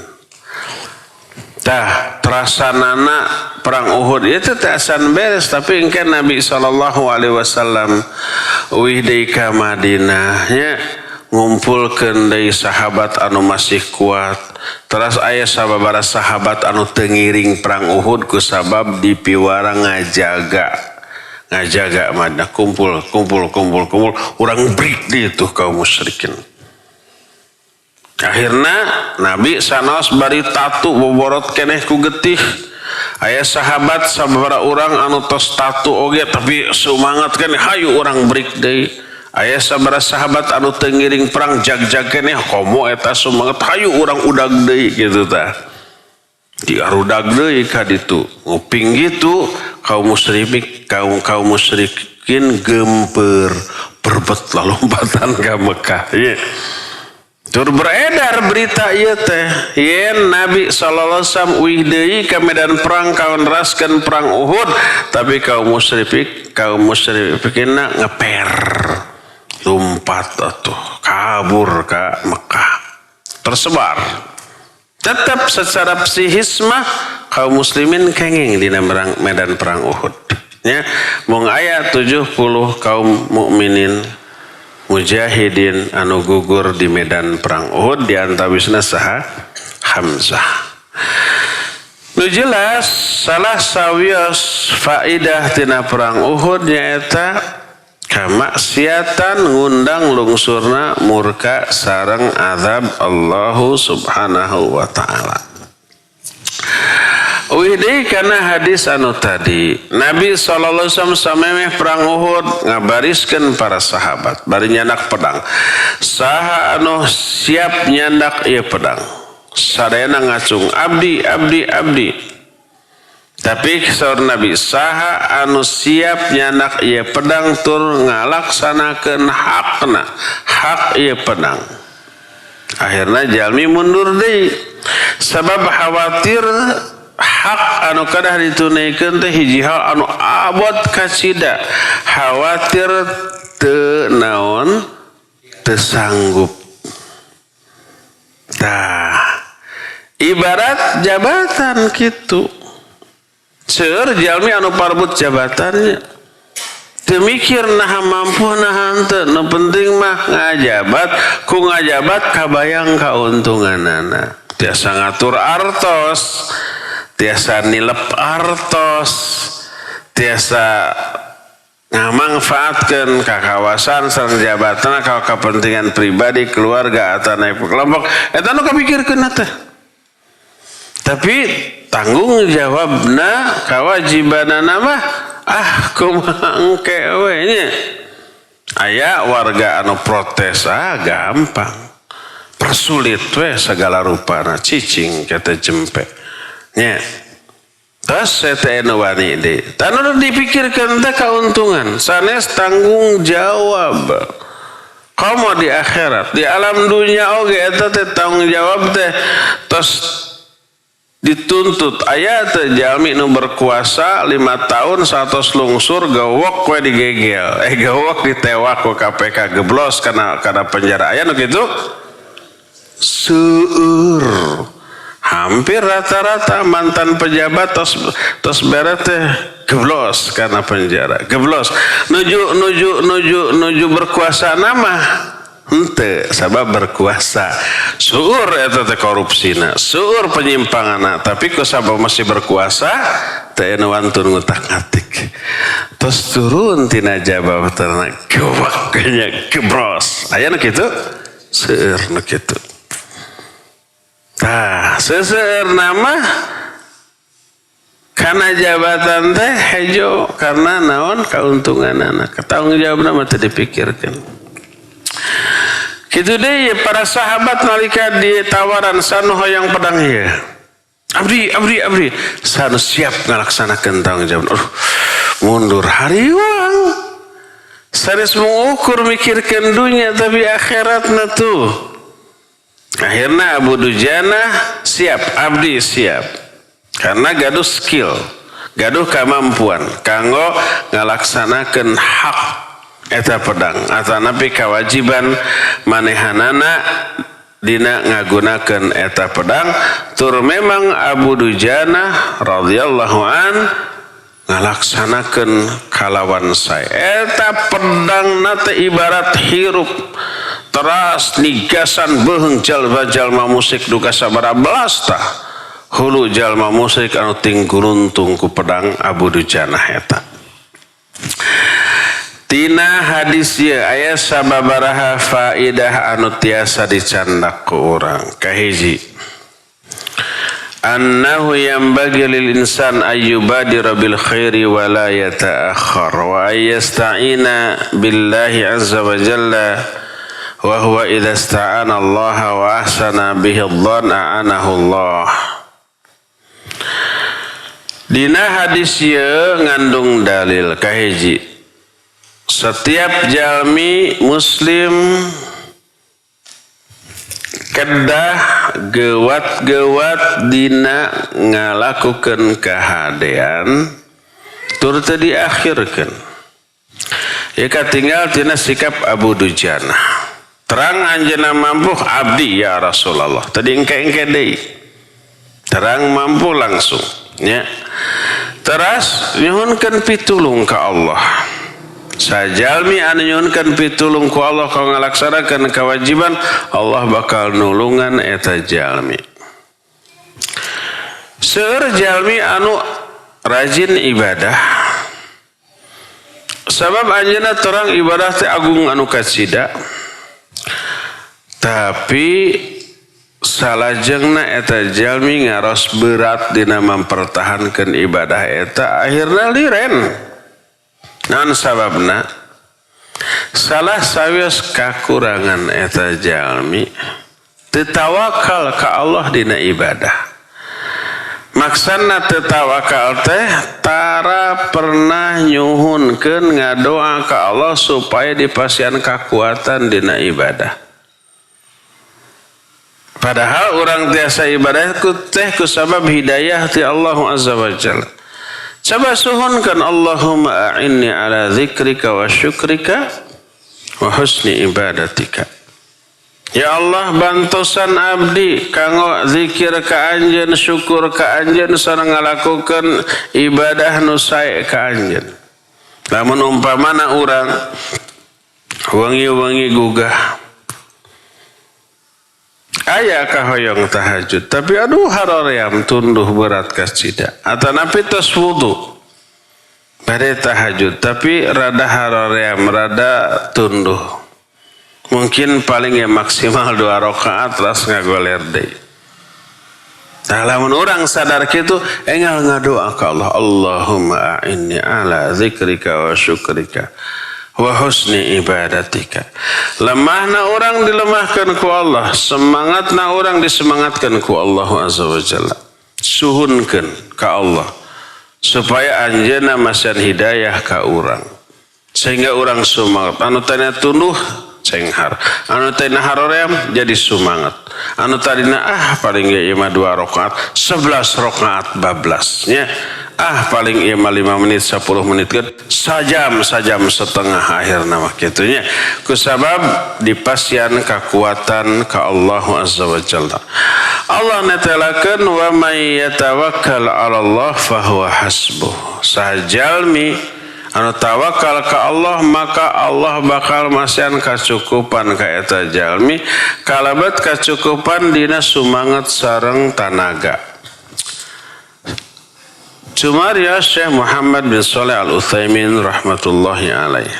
Tah terasanana perang Uhud itu teh asan beres tapi engke Nabi sallallahu alaihi wasallam uih deui ka Madinah nya ngumpulkeun deui sahabat anu masih kuat. Terus aya sababaraha sahabat anu teu ngiring perang Uhud kusabab dipiwara ngajaga Madinah kumpul urang break di itu kaum musyrikin. Akhirna Nabi sanos bari tatu boborot keneh ku getih. Aya sahabat sababaraha urang anu tos tatu oge tapi semangat keneh hayu urang break deui. Aya sabaraha sahabat anu teu ngiring perang jag-jag keneh komo eta semangat hayu urang udag deui kitu tah. Diarudag deui ka ditu. Nguping gitu kaum musyrikin gempeur berbet lalompatan ka Mekah ya. Tur beredar berita ieu teh yen Nabi sallallahu alaihi wasallam uih deui ka medan perang kawan raskeun perang Uhud tapi kaum musyrikin ngeper lompat atuh kabur ke Mekah, tersebar. Tetap secara psikis mah kaum muslimin kenging di medan perang Uhud. Ya, mung aya 70 kaum mukminin mujahidin anu gugur di medan perang Uhud, di antawisna saha Hamzah. Nu jelas salah sawios faidah tina perang Uhud nyaeta kamaksiatan ngundang lungsurna murka sareng azab Allah Subhanahu wa taala. Wihdi kana hadis anu tadi Nabi sallallahu alaihi wasallam samemeh perang Uhud ngabariskeun para sahabat bari nyandak pedang. Saha anu siap nyandak ieu pedang? Sadayana ngacung abdi abdi abdi. Tapi saur Nabi saha anu siap nyandak ieu pedang tur ngalaksanakeun hakna, hak ieu pedang. Akhirna jalmi mundur deui. Sabab khawatir hak anu kadah ditunaikan teh hiji hal anu abot kacida, khawatir teu naon teu sanggup. Tah ibarat jabatan kitu, seueur jalmi anu parbut jabatannya teu mikir naha mampu naha henteu, nu penting mah ngajabat, ku ngajabat kabayang kauntunganana. Tiasa ngatur artos, tiasa nilep artos, tiasa ngamanfaatkeun kakawasan sareng jabatan ka kepentingan pribadi keluarga atau naik kelompok eta nu kapikirkeun teh. Tapi tanggung jawabna kawajibanana mah kumaha engke we nya. Aya warga anu protes gampang. Persulit we segala rupana cicing kata jempe nya. Tas eta anu wani deui. Tanu dipikirkeun teh kauntungan, sanes tanggung jawab. Kamu di akhirat, di alam dunia oge eta teh tanggung jawab teh tos dituntut. Aya teh jalmi nu berkuasa 5 tahun 100 lungsur gawok we digegel. Gawok ditewak ku KPK geblos kana penjara. Aya nu kitu? Seueur hampir rata-rata mantan pejabat tos bere teh geblos karena penjara, geblos nuju berkuasa nama henteu sabab berkuasa seueur eta teh korupsina, seueur penyimpanganna, tapi ku sabab masih berkuasa teu anu wantun ngutak-ngatik tos turun tina jabatanna gewak nya gebros. Aya nu kitu? Seueur nu kitu. Tah, seseueur nama karena jabatan teh hejo karena naon kauntunganana, tanggung jawabna mah teu dipikirkeun. Kitu deui para sahabat nalika ditawaran sanu hoyong pedang ieu. Abdi, sanu siap ngalaksanakeun tanggung jawab. Mundur hariwang. Sanes mengukur mikirkeun dunya tapi akhiratna tuh. Akhirnya Abu Dujana siap, abdi siap. Karena gaduh skill, gaduh kemampuan kanggo ngalaksanakeun hak eta pedang atanapi kewajiban manehanana dina ngagunakeun eta pedang. Tur memang Abu Dujana radhiyallahu an ngalaksanakeun kalawan sae. Eta pedang nate ibarat hirup teras nigasan beung jalma musik duka sabara belas tah hulu jalma musik anu ting guruntung ku pedang Abu Dujana eta. Tina hadis ieu aya sababaraha faidah anu tiasa dicandak ku urang. Kahiji, annahu yanbaghi lil insan ayyubadira bil khairi wa la yata'akhkhar wa ayyasta'ina billahi azza wa jalla wa huwa idza ista'ana Allah wa ahsana bihi adh-dhann a'anahu Allah. Dina hadis ieu ngandung dalil kahiji, setiap jalmi muslim kedah gewat-gewat dina ngalakukeun kahadean tur teu diakhirkeun. Ya katinggal tina sikap Abu Dujana. terang anjeunna mampu abdi ya Rasulullah. Tadi engke-engke deui. Terang mampu langsung nya. Teras nyuhunkeun pitulung ka Allah. Sajalmi anu nyuhunkeun pitulung ku Allah kau ngalaksanakeun kewajiban, Allah bakal nulungan eta jalmi. Seueur jalmi anu rajin ibadah. Sabab anjeunna terang ibadah teh agung anu kasida. Tapi salajengna eta jalmi ngaros berat dina mempertahankeun ibadah eta akhirna liren. Naon sababna? Salah sawios kakurangan eta jalmi teu tawakal ka Allah dina ibadah. Maksana teu tawakal teh tara pernah nyuhunkeun ngadoa ka Allah supaya dipasihan kakuatan dina ibadah. Padahal orang tiasa ibadah ku sabab hidayah ti Allah Azza wa Jalla. Coba suhunkan Allahumma a'inni ala dzikrika wa syukrika wa husni ibadatika. Ya Allah bantusan abdi kanggo zikir ka anjeun, syukur ka anjeun sareng ngalakukeun ibadah nu sae ka anjeun. Lamun umpamana urang wengi-wengi gugah aya kahoyong tahajud tapi aduh haroream tunduh berat kasida atanapi tos wudu bade tahajud tapi rada haroream rada tunduh mungkin paling ya maksimal 2 rakaat terus ngagoler deui. Nah lamun urang sadar kitu enggal ngadoa ka Allah, Allahumma a'inni ala dzikrika wa syukrika wa husni ibadatika. Lemahna orang dilemahkan ku Allah, semangatna orang disemangatkan ku Allah Azza wa Jalla. Suhunkeun ka Allah supaya anjeunna masihan hidayah ka urang. Sehingga urang semangat. Anu tanya tunduh cenghar, anu tanya haroream jadi semangat. Anu tadina paling ge ieu mah 2 rakaat, 11 rakaat bablasnya. Paling ieu mah 5 menit 10 menit kan sajam setengah akhirna mah kitu nya. Kusabab dipasian kakuatan ka Allah Azza wa Jalla. Allah netelakeun wa may yatawakkal 'ala Allah fahuwa hasbuh. Sajalmi anu tawakal ka Allah maka Allah bakal masihan kacukupan ka eta jalmi kalabat kacukupan dina sumanget sareng tanaga. Cumaria Syekh Muhammad bin Shalih Al-Utsaimin rahmatullahi alaih.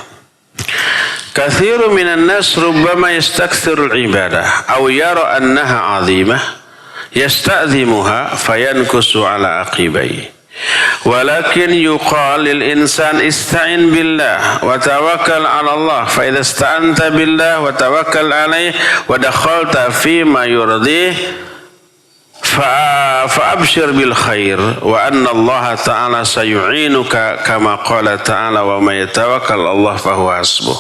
Katsiru minan nas rubbama yastakthiru al-ibadah aw yara annaha 'azimah yasta'zimuha fayankusu ala aqibai. Walakin yuqal lil insan ista'in billah wa tawakkal 'ala Allah fa idza ista'anta billah wa tawakkal 'alaihi wa dakhalta fi ma yurdih فأبشر بالخير وأن الله تعالى سيعينك كما قال تعالى وما يتوكل الله فهو حسبه.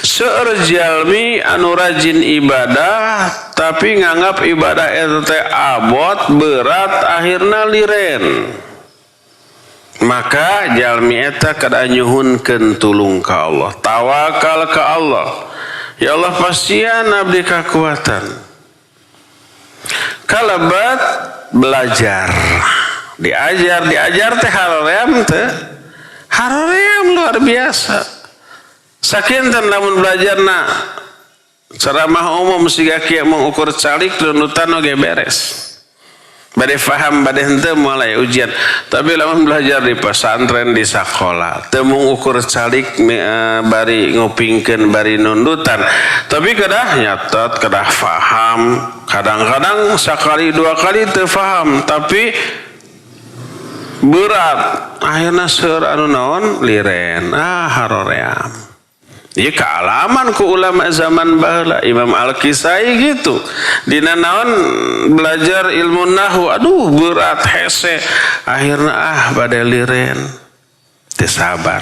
Seueur jalmi anu rajin ibadah tapi nganggap ibadah eta teh abot berat akhirna liren. Maka jalmi eta kada nyuhunkeun tulung ka Allah, tawakal ka Allah. Ya Allah pasian abdi kakuatan. Kalabat belajar diajar teh haroream luar biasa. Sakinten lamun belajarna ceramah umum siga kieu mengukur calik runtutan oge beres. Bade faham bade henteu mulai ujian. Tapi lamun belajar di pesantren di sakola teu mengukur calik bari ngupingkeun bari nundutan. Tapi kedah nyatet, kedah faham. Kadang-kadang sekali 2 kali teu faham tapi berat. Akhirna seueur anu naon liren haroream. Ieu kaalaman ku ulama zaman baheula Imam Al-Kisai gitu. Dina naon belajar ilmu nahwu aduh berat hese. Akhirna bade liren. Teu sabar.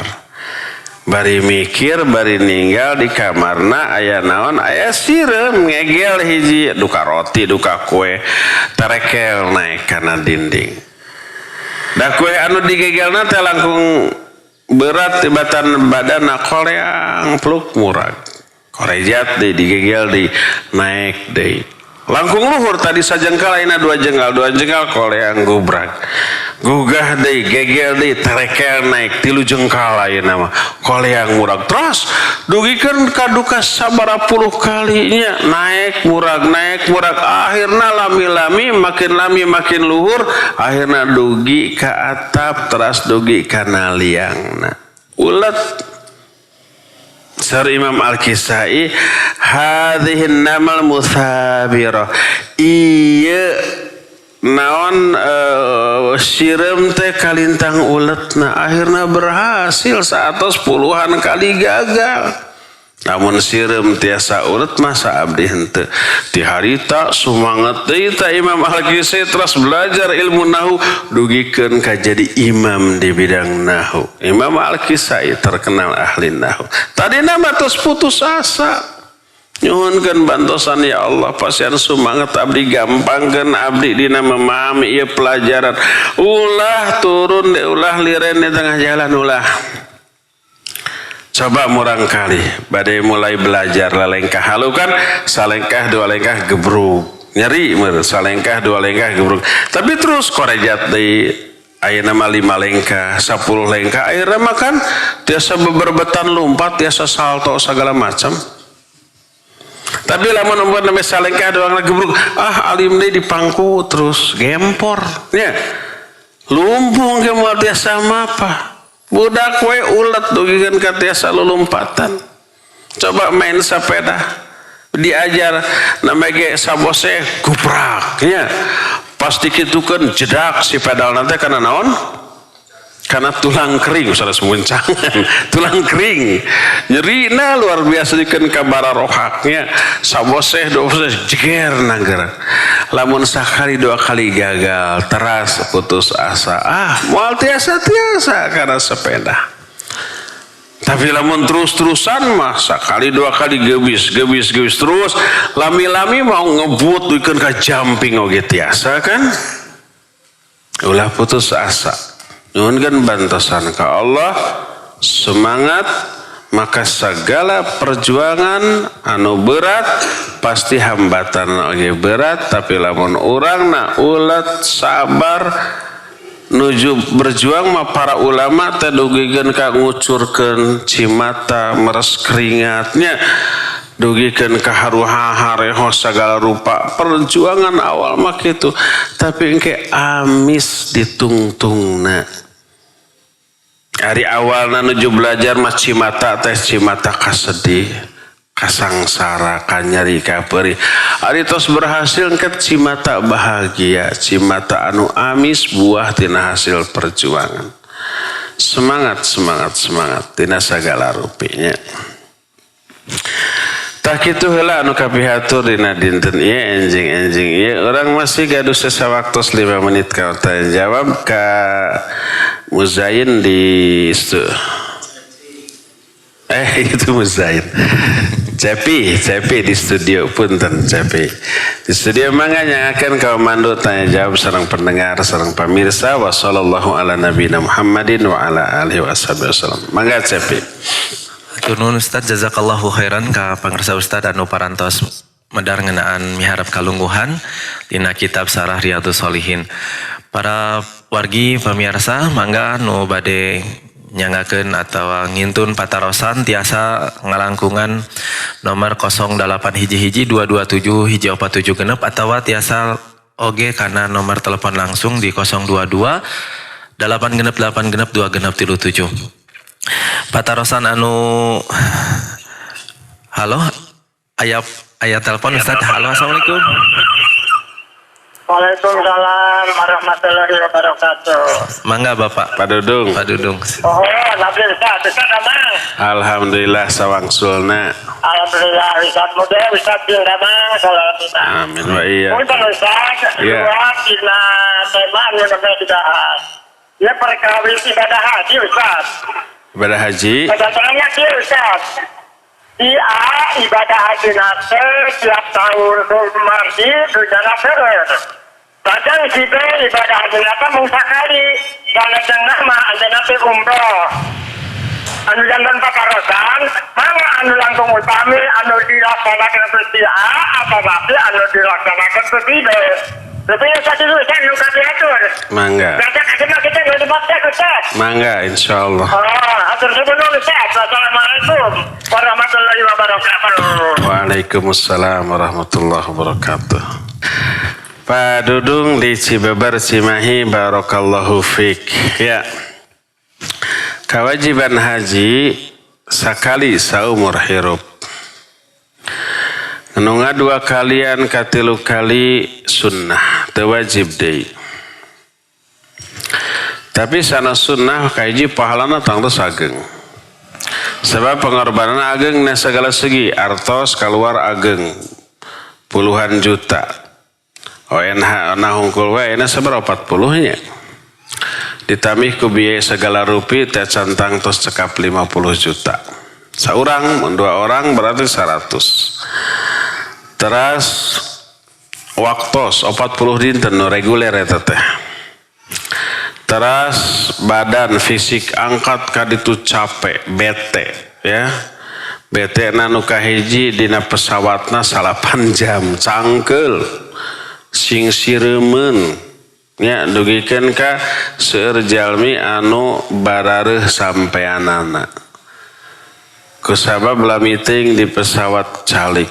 Bari mikir bari ninggal di kamarna aya naon aya sireum ngegel hiji duka roti duka kue tarekel naik kana dinding. Da kue anu digegelna teh langkung berat tibatan badanna koleang pluk murag Korejat deh, digegel deh, naik deh. Langkung luhur tadi sajengkal, ayeuna 2 jengkal koleang gubrak. Gugah deh, gegel deh, terekel naik 3 jengkal ayeuna mah. Koleang murag. Terus dugikeun kaduka sabaraha puluh kalinya naik murag. Akhirna lami makin luhur, akhirna dugi ka atap, terus dugi kana liangna. Ulet Sar Imam Al-Kisai, hadhihi namal musabirah. Iya naon sirem teh kalintang uletna akhirna berhasil 110 kali gagal. Namun sirem tiasa ulet masa abdi henteu. Ti harita sumanget deui ta Imam Al-Kisai terus belajar ilmu nahwu dugikeun ka jadi imam di bidang nahwu. Imam Al-Kisai terkenal ahli nahwu. Tadina mah tos putus asa. Nyuhunkeun bantosan ya Allah, pasian sumanget abdi gampangkeun abdi dina memahami ieu pelajaran. Ulah turun deh, ulah liren di tengah jalan ulah. Coba murang kali badai mulai belajar lalengkah halukan, salengkah 2 lengkah gebruk nyeri salengkah 2 lengkah gebruk, tapi terus korejat deui ayeuna mah 5 lengkah 10 lengkah akhirnya makan tiasa beberbetan lompat, tiasa salto segala macam. Tapi lamun umpama namanya salengkah 2 lengkah gebruk, alim deui dipangku terus gempor nya lumpung ke moal tiasa mapa. Budak we ulet dugikeun ka tiasa lulumpatan. Coba main sepeda diajar namanya sabose guprak nya. Pas dikitukeun jedak si pedal nanti kana naon? Kana tulang kering sanes muncangan. Tulang kering. Nyerina luar biasa dikeun ka bararohaknya. Sabose jeger nanggeran. Lamun sakali 2 kali gagal, teras putus asa. Moal tiasa karena sepeda. Tapi lamun terus-terusan mah sakali 2 kali gebis terus, lami-lami mau ngebut dikeun ka jumping oge tiasa kan? Ulah putus asa. Nyuhunkeun bantosan ka Allah, semangat, maka segala perjuangan anu berat pasti hambatan oge berat, tapi lamun urangna ulet sabar nuju berjuang mah para ulama teh dugikeun ka ngucurkeun cimata meres keringatnya, dugikeun ka haru-hareho segala rupa perjuangan awal mah kitu, tapi engke amis ditungtungna. Hari awalna nuju belajar mah cimata teh cimata kasedih, kasangsara, kanyari, kaperih. Ari tos berhasil ke cimata bahagia, cimata anu amis buah tina hasil perjuangan. Semangat tina sagala rupinya. Tah kitu heula anu kapihatur dina dinten ieu enjing-enjing ieu urang masih gaduh sesawaktos 5 menit ka tanya jawab ka Muzain di itu Muzain. Cepi di studio punten Cepi. Di studio mangga akan kau mandu tanya jawab sareng pendengar sareng pamirsa wa sallallahu ala nabiyina Muhammadin wa ala alihi wasallam. Mangga Cepi. Turun Ustaz jazakallahu khairan ka pangarsa Ustaz anu parantos medar ngeunaan miharep kalungguhan dina kitab Sarah Riyadhus Shalihin. Para wargi pamirsa mangga nu bade nyangakeun atawa ngintun patarosan tiasa ngalangkungan nomor 08 hiji 227 hiji 47 genep atawa tiasa oge kana nomor telepon langsung di 022 8 genep 2 genep 37. Patarosan anu halo aya telepon Ustaz. Halo, assalamualaikum. Waalaikumsalam warahmatullahi wabarakatuh. Mangga Bapak. Pak Dudung. Oh, nabi Ustaz damang. Alhamdulillah sawangsulna. Alhamdulillah Ustaz mudah Ustaz bil damang salamina. Amin wa iya. Untuk Ustaz, dua dina tema anu sampai dibahas. Ya perkawin ibadah haji Ustaz. Ibadah haji. Pertanyaannya kieu Ustaz. Ibadah haji nate tiap tahun mardi dudana seueur. Padahal kita ibadah haji nate mung sakali, kana tengah mah antena teh umroh. anu jantan paparosan mana anu langkung utami anu dilaksanakan seperti A apa tapi anu dilaksanakan seperti B. Tapi yang satu Ustaz anu diatur. Mangga. Baca kita nggak dipaksa Ustaz. Mangga insyaallah. Atur sebelum Ustaz. Assalamualaikum warahmatullahi wabarakatuh. Waalaikumsalam warahmatullahi wabarakatuh. Pak Dudung di Cibeber Cimahi, barakallahu fik. Ya. Kewajiban haji sakali saumur hirup. Nu ngadua kalian katilu kali sunnah, teu wajib deui. Tapi sana sunnah kahiji pahalana tangtos ageng. Sebab pengorbanan ageng na segala segi, artos keluar ageng puluhan juta. ONH na hungkul wae na sabar 40-nya. Ditambih ku biaya segala rupi teh cantang tos cekap 50 juta. Saurang, dua orang berarti 100. Teras waktos 40 dinten no reguler eta teh. Teras badan fisik angkat kaditu capek, bete ya. Bete nanu kahiji dina pesawatna 8 jam cangkeul. Sing siremen nya dugikeun ka seueur jalmi anu barareuh sampeanana. Kusabab la meeting di pesawat calik.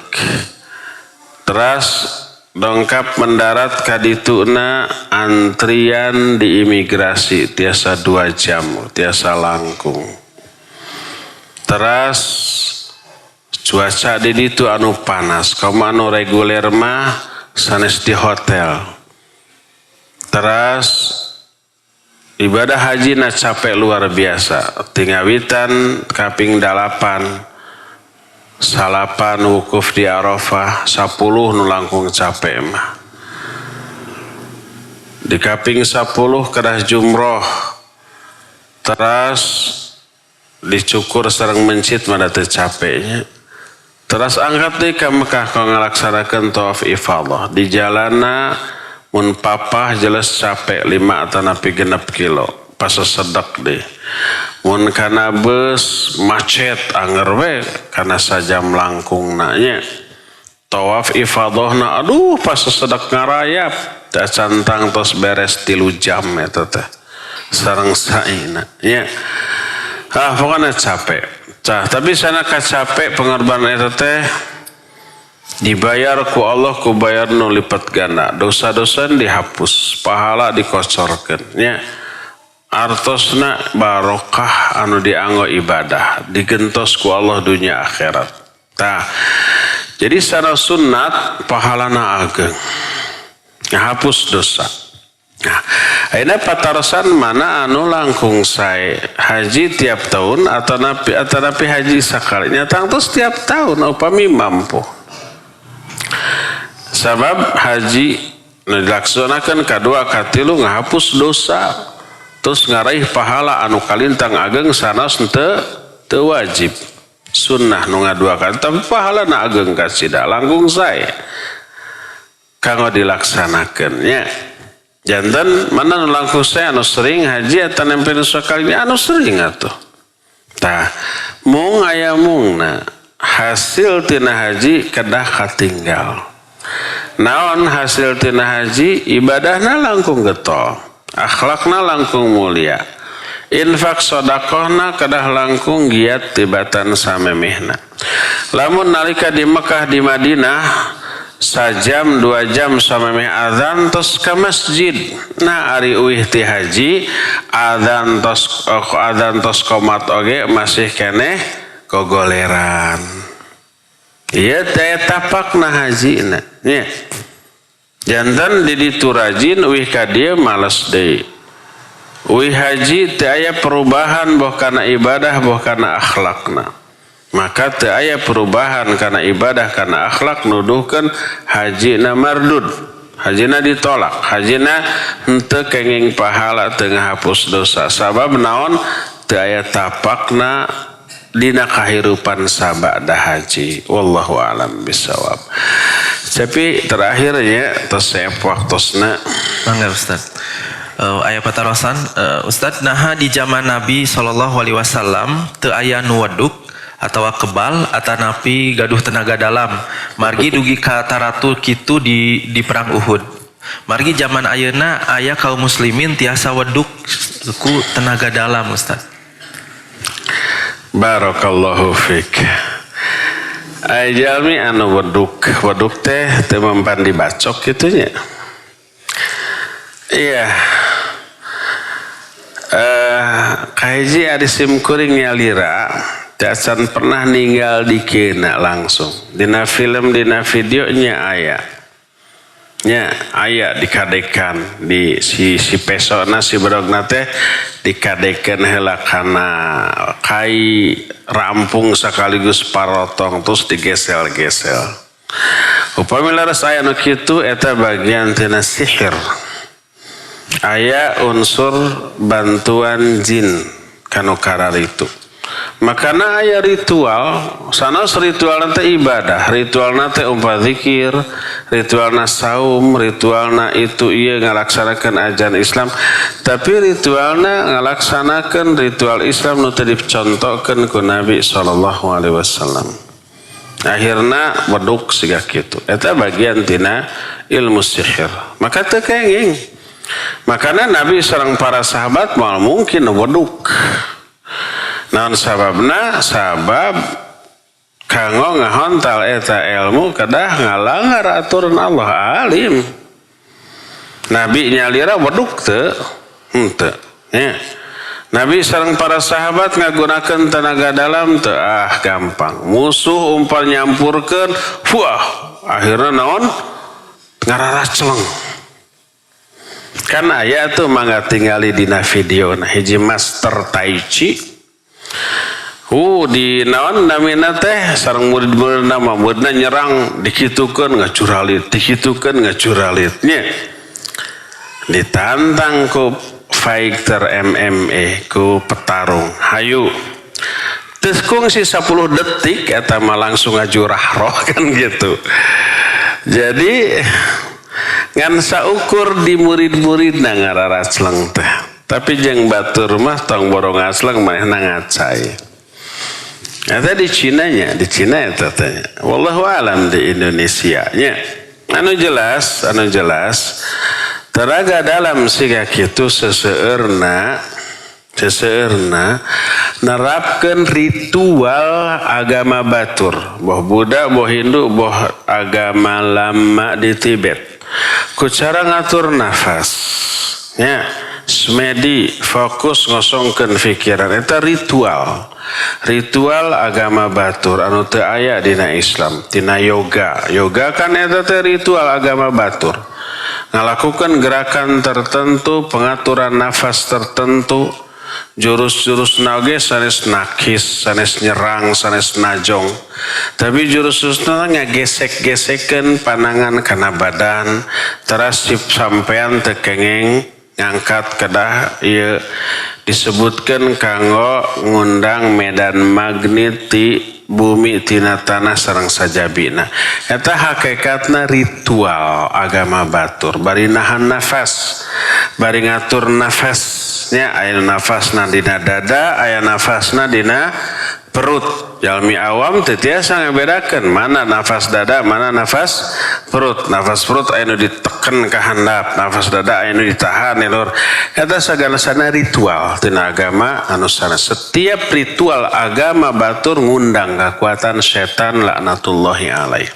Teras dongkap mendarat kadituna antrian di imigrasi tiasa 2 jam, tiasa langkung. Teras cuaca di ditu anu panas, kamu anu reguler mah sanes di hotel. Teras ibadah haji na capek luar biasa. Tingawitan kaping 8 salapan wukuf di Arafah 10 nu langkung capek mah. Di kaping 10 kedah jumroh. Teras dicukur sareng mencit mana teu capeknya. Teras angkat deh ke Mekah kau ngalaksanakan tawaf ifadah. Di jalanna mun papah jelas capek 5 atau napi 6 kilo. Pas sedek deh. Mun kana bus macet anger we kana sajam langkung nanya. Tawaf ifadahna aduh pas sedek ngarayap. Da cantang tos beres 3 jam eta teh. Sareng saina nya. Pokoknya capek. Tapi sana capek pengorbanan eta teh dibayar ku Allah ku bayar nu lipat ganda. Dosa-dosa dihapus, pahala dikocorkeun nya. Artosna barokah anu dianggo ibadah, digentos ku Allah dunia akhirat. Jadi sana sunat pahalana ageng. Ngahapus dosa. Nah, ayeuna patarosan mana anu langkung sae haji tiap tahun atau napi haji sakali nyatang terus tiap tahun upami mampu. Sabab haji dilaksanakan kadua katilu ngahapus dosa terus ngaraih pahala anu kalintang ageng sanes teu wajib sunnah nu ngaduakan tapi pahala na ageng kasida langkung sae kanggo dilaksanakeun nya. Jantan mana nu langkung sae anu sering haji eta nempe sakali anu sering atuh. Mung aya mungna hasil tina haji kedah katinggal. Naon hasil tina haji ibadahna langkung getol, akhlakna langkung mulia. Infak sedekahna kedah langkung giat tibatan samemehna. Lamun nalika di Mekah di Madinah sajam 2 jam samemeh azan tos ka masjid. Nah ari uih ti haji azan tos qomat oge masih keneh kogoleran. Ieu teh tapakna hajina nya. Jantan di ditu rajin uih ka dieu males deui. Uih haji teu aya perubahan boh kana ibadah boh kana akhlakna. Maka teu aya perubahan kana ibadah kana akhlak nuduhkeun hajina mardud. Hajina ditolak, hajina henteu kenging pahala teu ngahapus dosa. Sabab naon teu aya tapakna dina kahirupan sabada haji. Wallahu a'lam bishawab. Tapi terakhirnya tos waktosna. Mangga Ustaz. Ayah patarosan Ustaz, nah di zaman Nabi SAW teu aya nu weduk atau kebal atau napi gaduh tenaga dalam margi dugi ka taratu kitu di perang Uhud. Margi zaman ayeuna aya kaum muslimin tiasa weduk ku tenaga dalam Ustaz. Barakallahu fik. Jalmi anu weduk teh teu mempan dibacok kitu nya. Iya. Kaiji ari simkuring nyalira Dasan pernah ninggal di kena langsung. Dina film, dina videonya aya. Nya aya dikadekan di si pesona si bedogna teh dikadekan heula kana kai rampung sekaligus parotong terus digesel-gesel. Upami laras aya nu kitu eta bagian tina sihir. Aya unsur bantuan jin kanu kararitu. Makana aya ritual, sanes ritual nanti ibadah, ritual nanti umpah zikir, ritual na saum, ritual na itu iya ngalaksanakan ajaran Islam, tapi ritual na ngalaksanakan ritual Islam nu teu dicontohkeun ku Nabi SAW. Akhirna weduk siga kitu. Eta bagian tina ilmu sihir. Maka teu kenging. Makana Nabi sareng para sahabat moal mungkin weduk. Naon sababna? Sabab kanggo ngahontal eta ilmu kedah ngalanggar aturan Allah, alim. Nabi nyalira weduk teu? Henteu. Ya. Nabi sareng para sahabat ngagunakeun tenaga dalam teu? Gampang. Musuh umpal nyampurkeun, wah, akhirna naon? Ngararacleng. Kan aya tuh mangga tingali dina video nah hiji master tai chi. Di naon namina teh sareng murid-muridna mah muridna nyerang dikitukeun ngacuralit, dikitukeun ngacuralit nya. Ditantang ku fighter MMA ku petarung. Hayu. Teu kungsi 10 detik eta mah langsung ngajurah roh kan gitu. Jadi ngan saukur di murid-muridna ngararacleng teh. Tapi jeung batur mah tong borong asleng manehna ngacai. Eta di Cina nya, di Cina eta teh. Wallahu alam di Indonesia nya. Anu jelas tenaga dalam siga kitu seseueurna nerapkeun ritual agama batur. Boh Buddha, boh Hindu, boh agama lama di Tibet. Ku cara ngatur nafas. Ya. Semedi fokus ngosongkeun pikiran eta ritual agama batur anu teu aya dina Islam. Tina yoga kan eta teh ritual agama batur, ngalakukan gerakan tertentu, pengaturan nafas tertentu, jurus-jurus nage sanes nakis, sanes nyerang, sanes najong. Tapi jurus-jurusna ngagesek-gesekeun panangan kana badan terus sampean teu kengeng ngangkat kedah ieu disebutkan kanggo ngundang medan magnet ti bumi tina tanah sareng sajabina. Eta hakikatna ritual agama batur. Bari nahan nafas, bari ngatur nafasnya, aya nafasna dina dada, aya nafasna dina perut. Jalmi awam teu tiasa ngabedakeun mana nafas dada, mana nafas perut. Nafas perut aya nu diteken ka handap, nafas dada aya nu ditahan lur. Eta sagalana ritual tina agama anu sanes. Setiap ritual agama batur ngundang kekuatan setan laknatullahi alaih.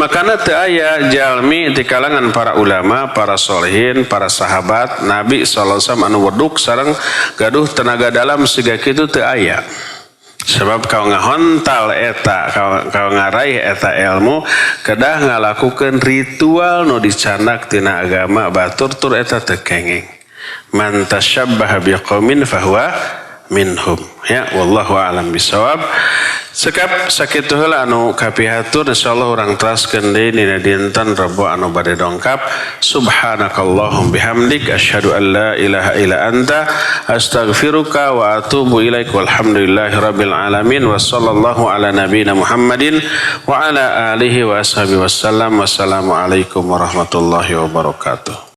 Makana teu aya jalmi di kalangan para ulama, para solehin, para sahabat Nabi sallallahu alaihi wasallam anu weduk sareng gaduh tenaga dalam siga kitu teu aya. Sebab kau ngahontal eta, kau ngaraih eta ilmu, kedah ngalakukeun ritual nu dicandak tina agama batur tur eta teu kenging. Man tasyabbaha biqaumin fahuwa minhum. Ya, wallahu a'lam bisawab. Sekap sakitu heula anu kapihatur insyaallah urang teraskeun deui dina dinten Rebo anu bade dongkap. Subhanakallahum bihamdik asyhadu an la ilaha illa anta astaghfiruka wa atubu ilaik walhamdulillahi rabbil alamin wa sallallahu ala nabiyyina Muhammadin wa ala alihi wa ashabihi wasallam. Wassalamu alaikum warahmatullahi wabarakatuh.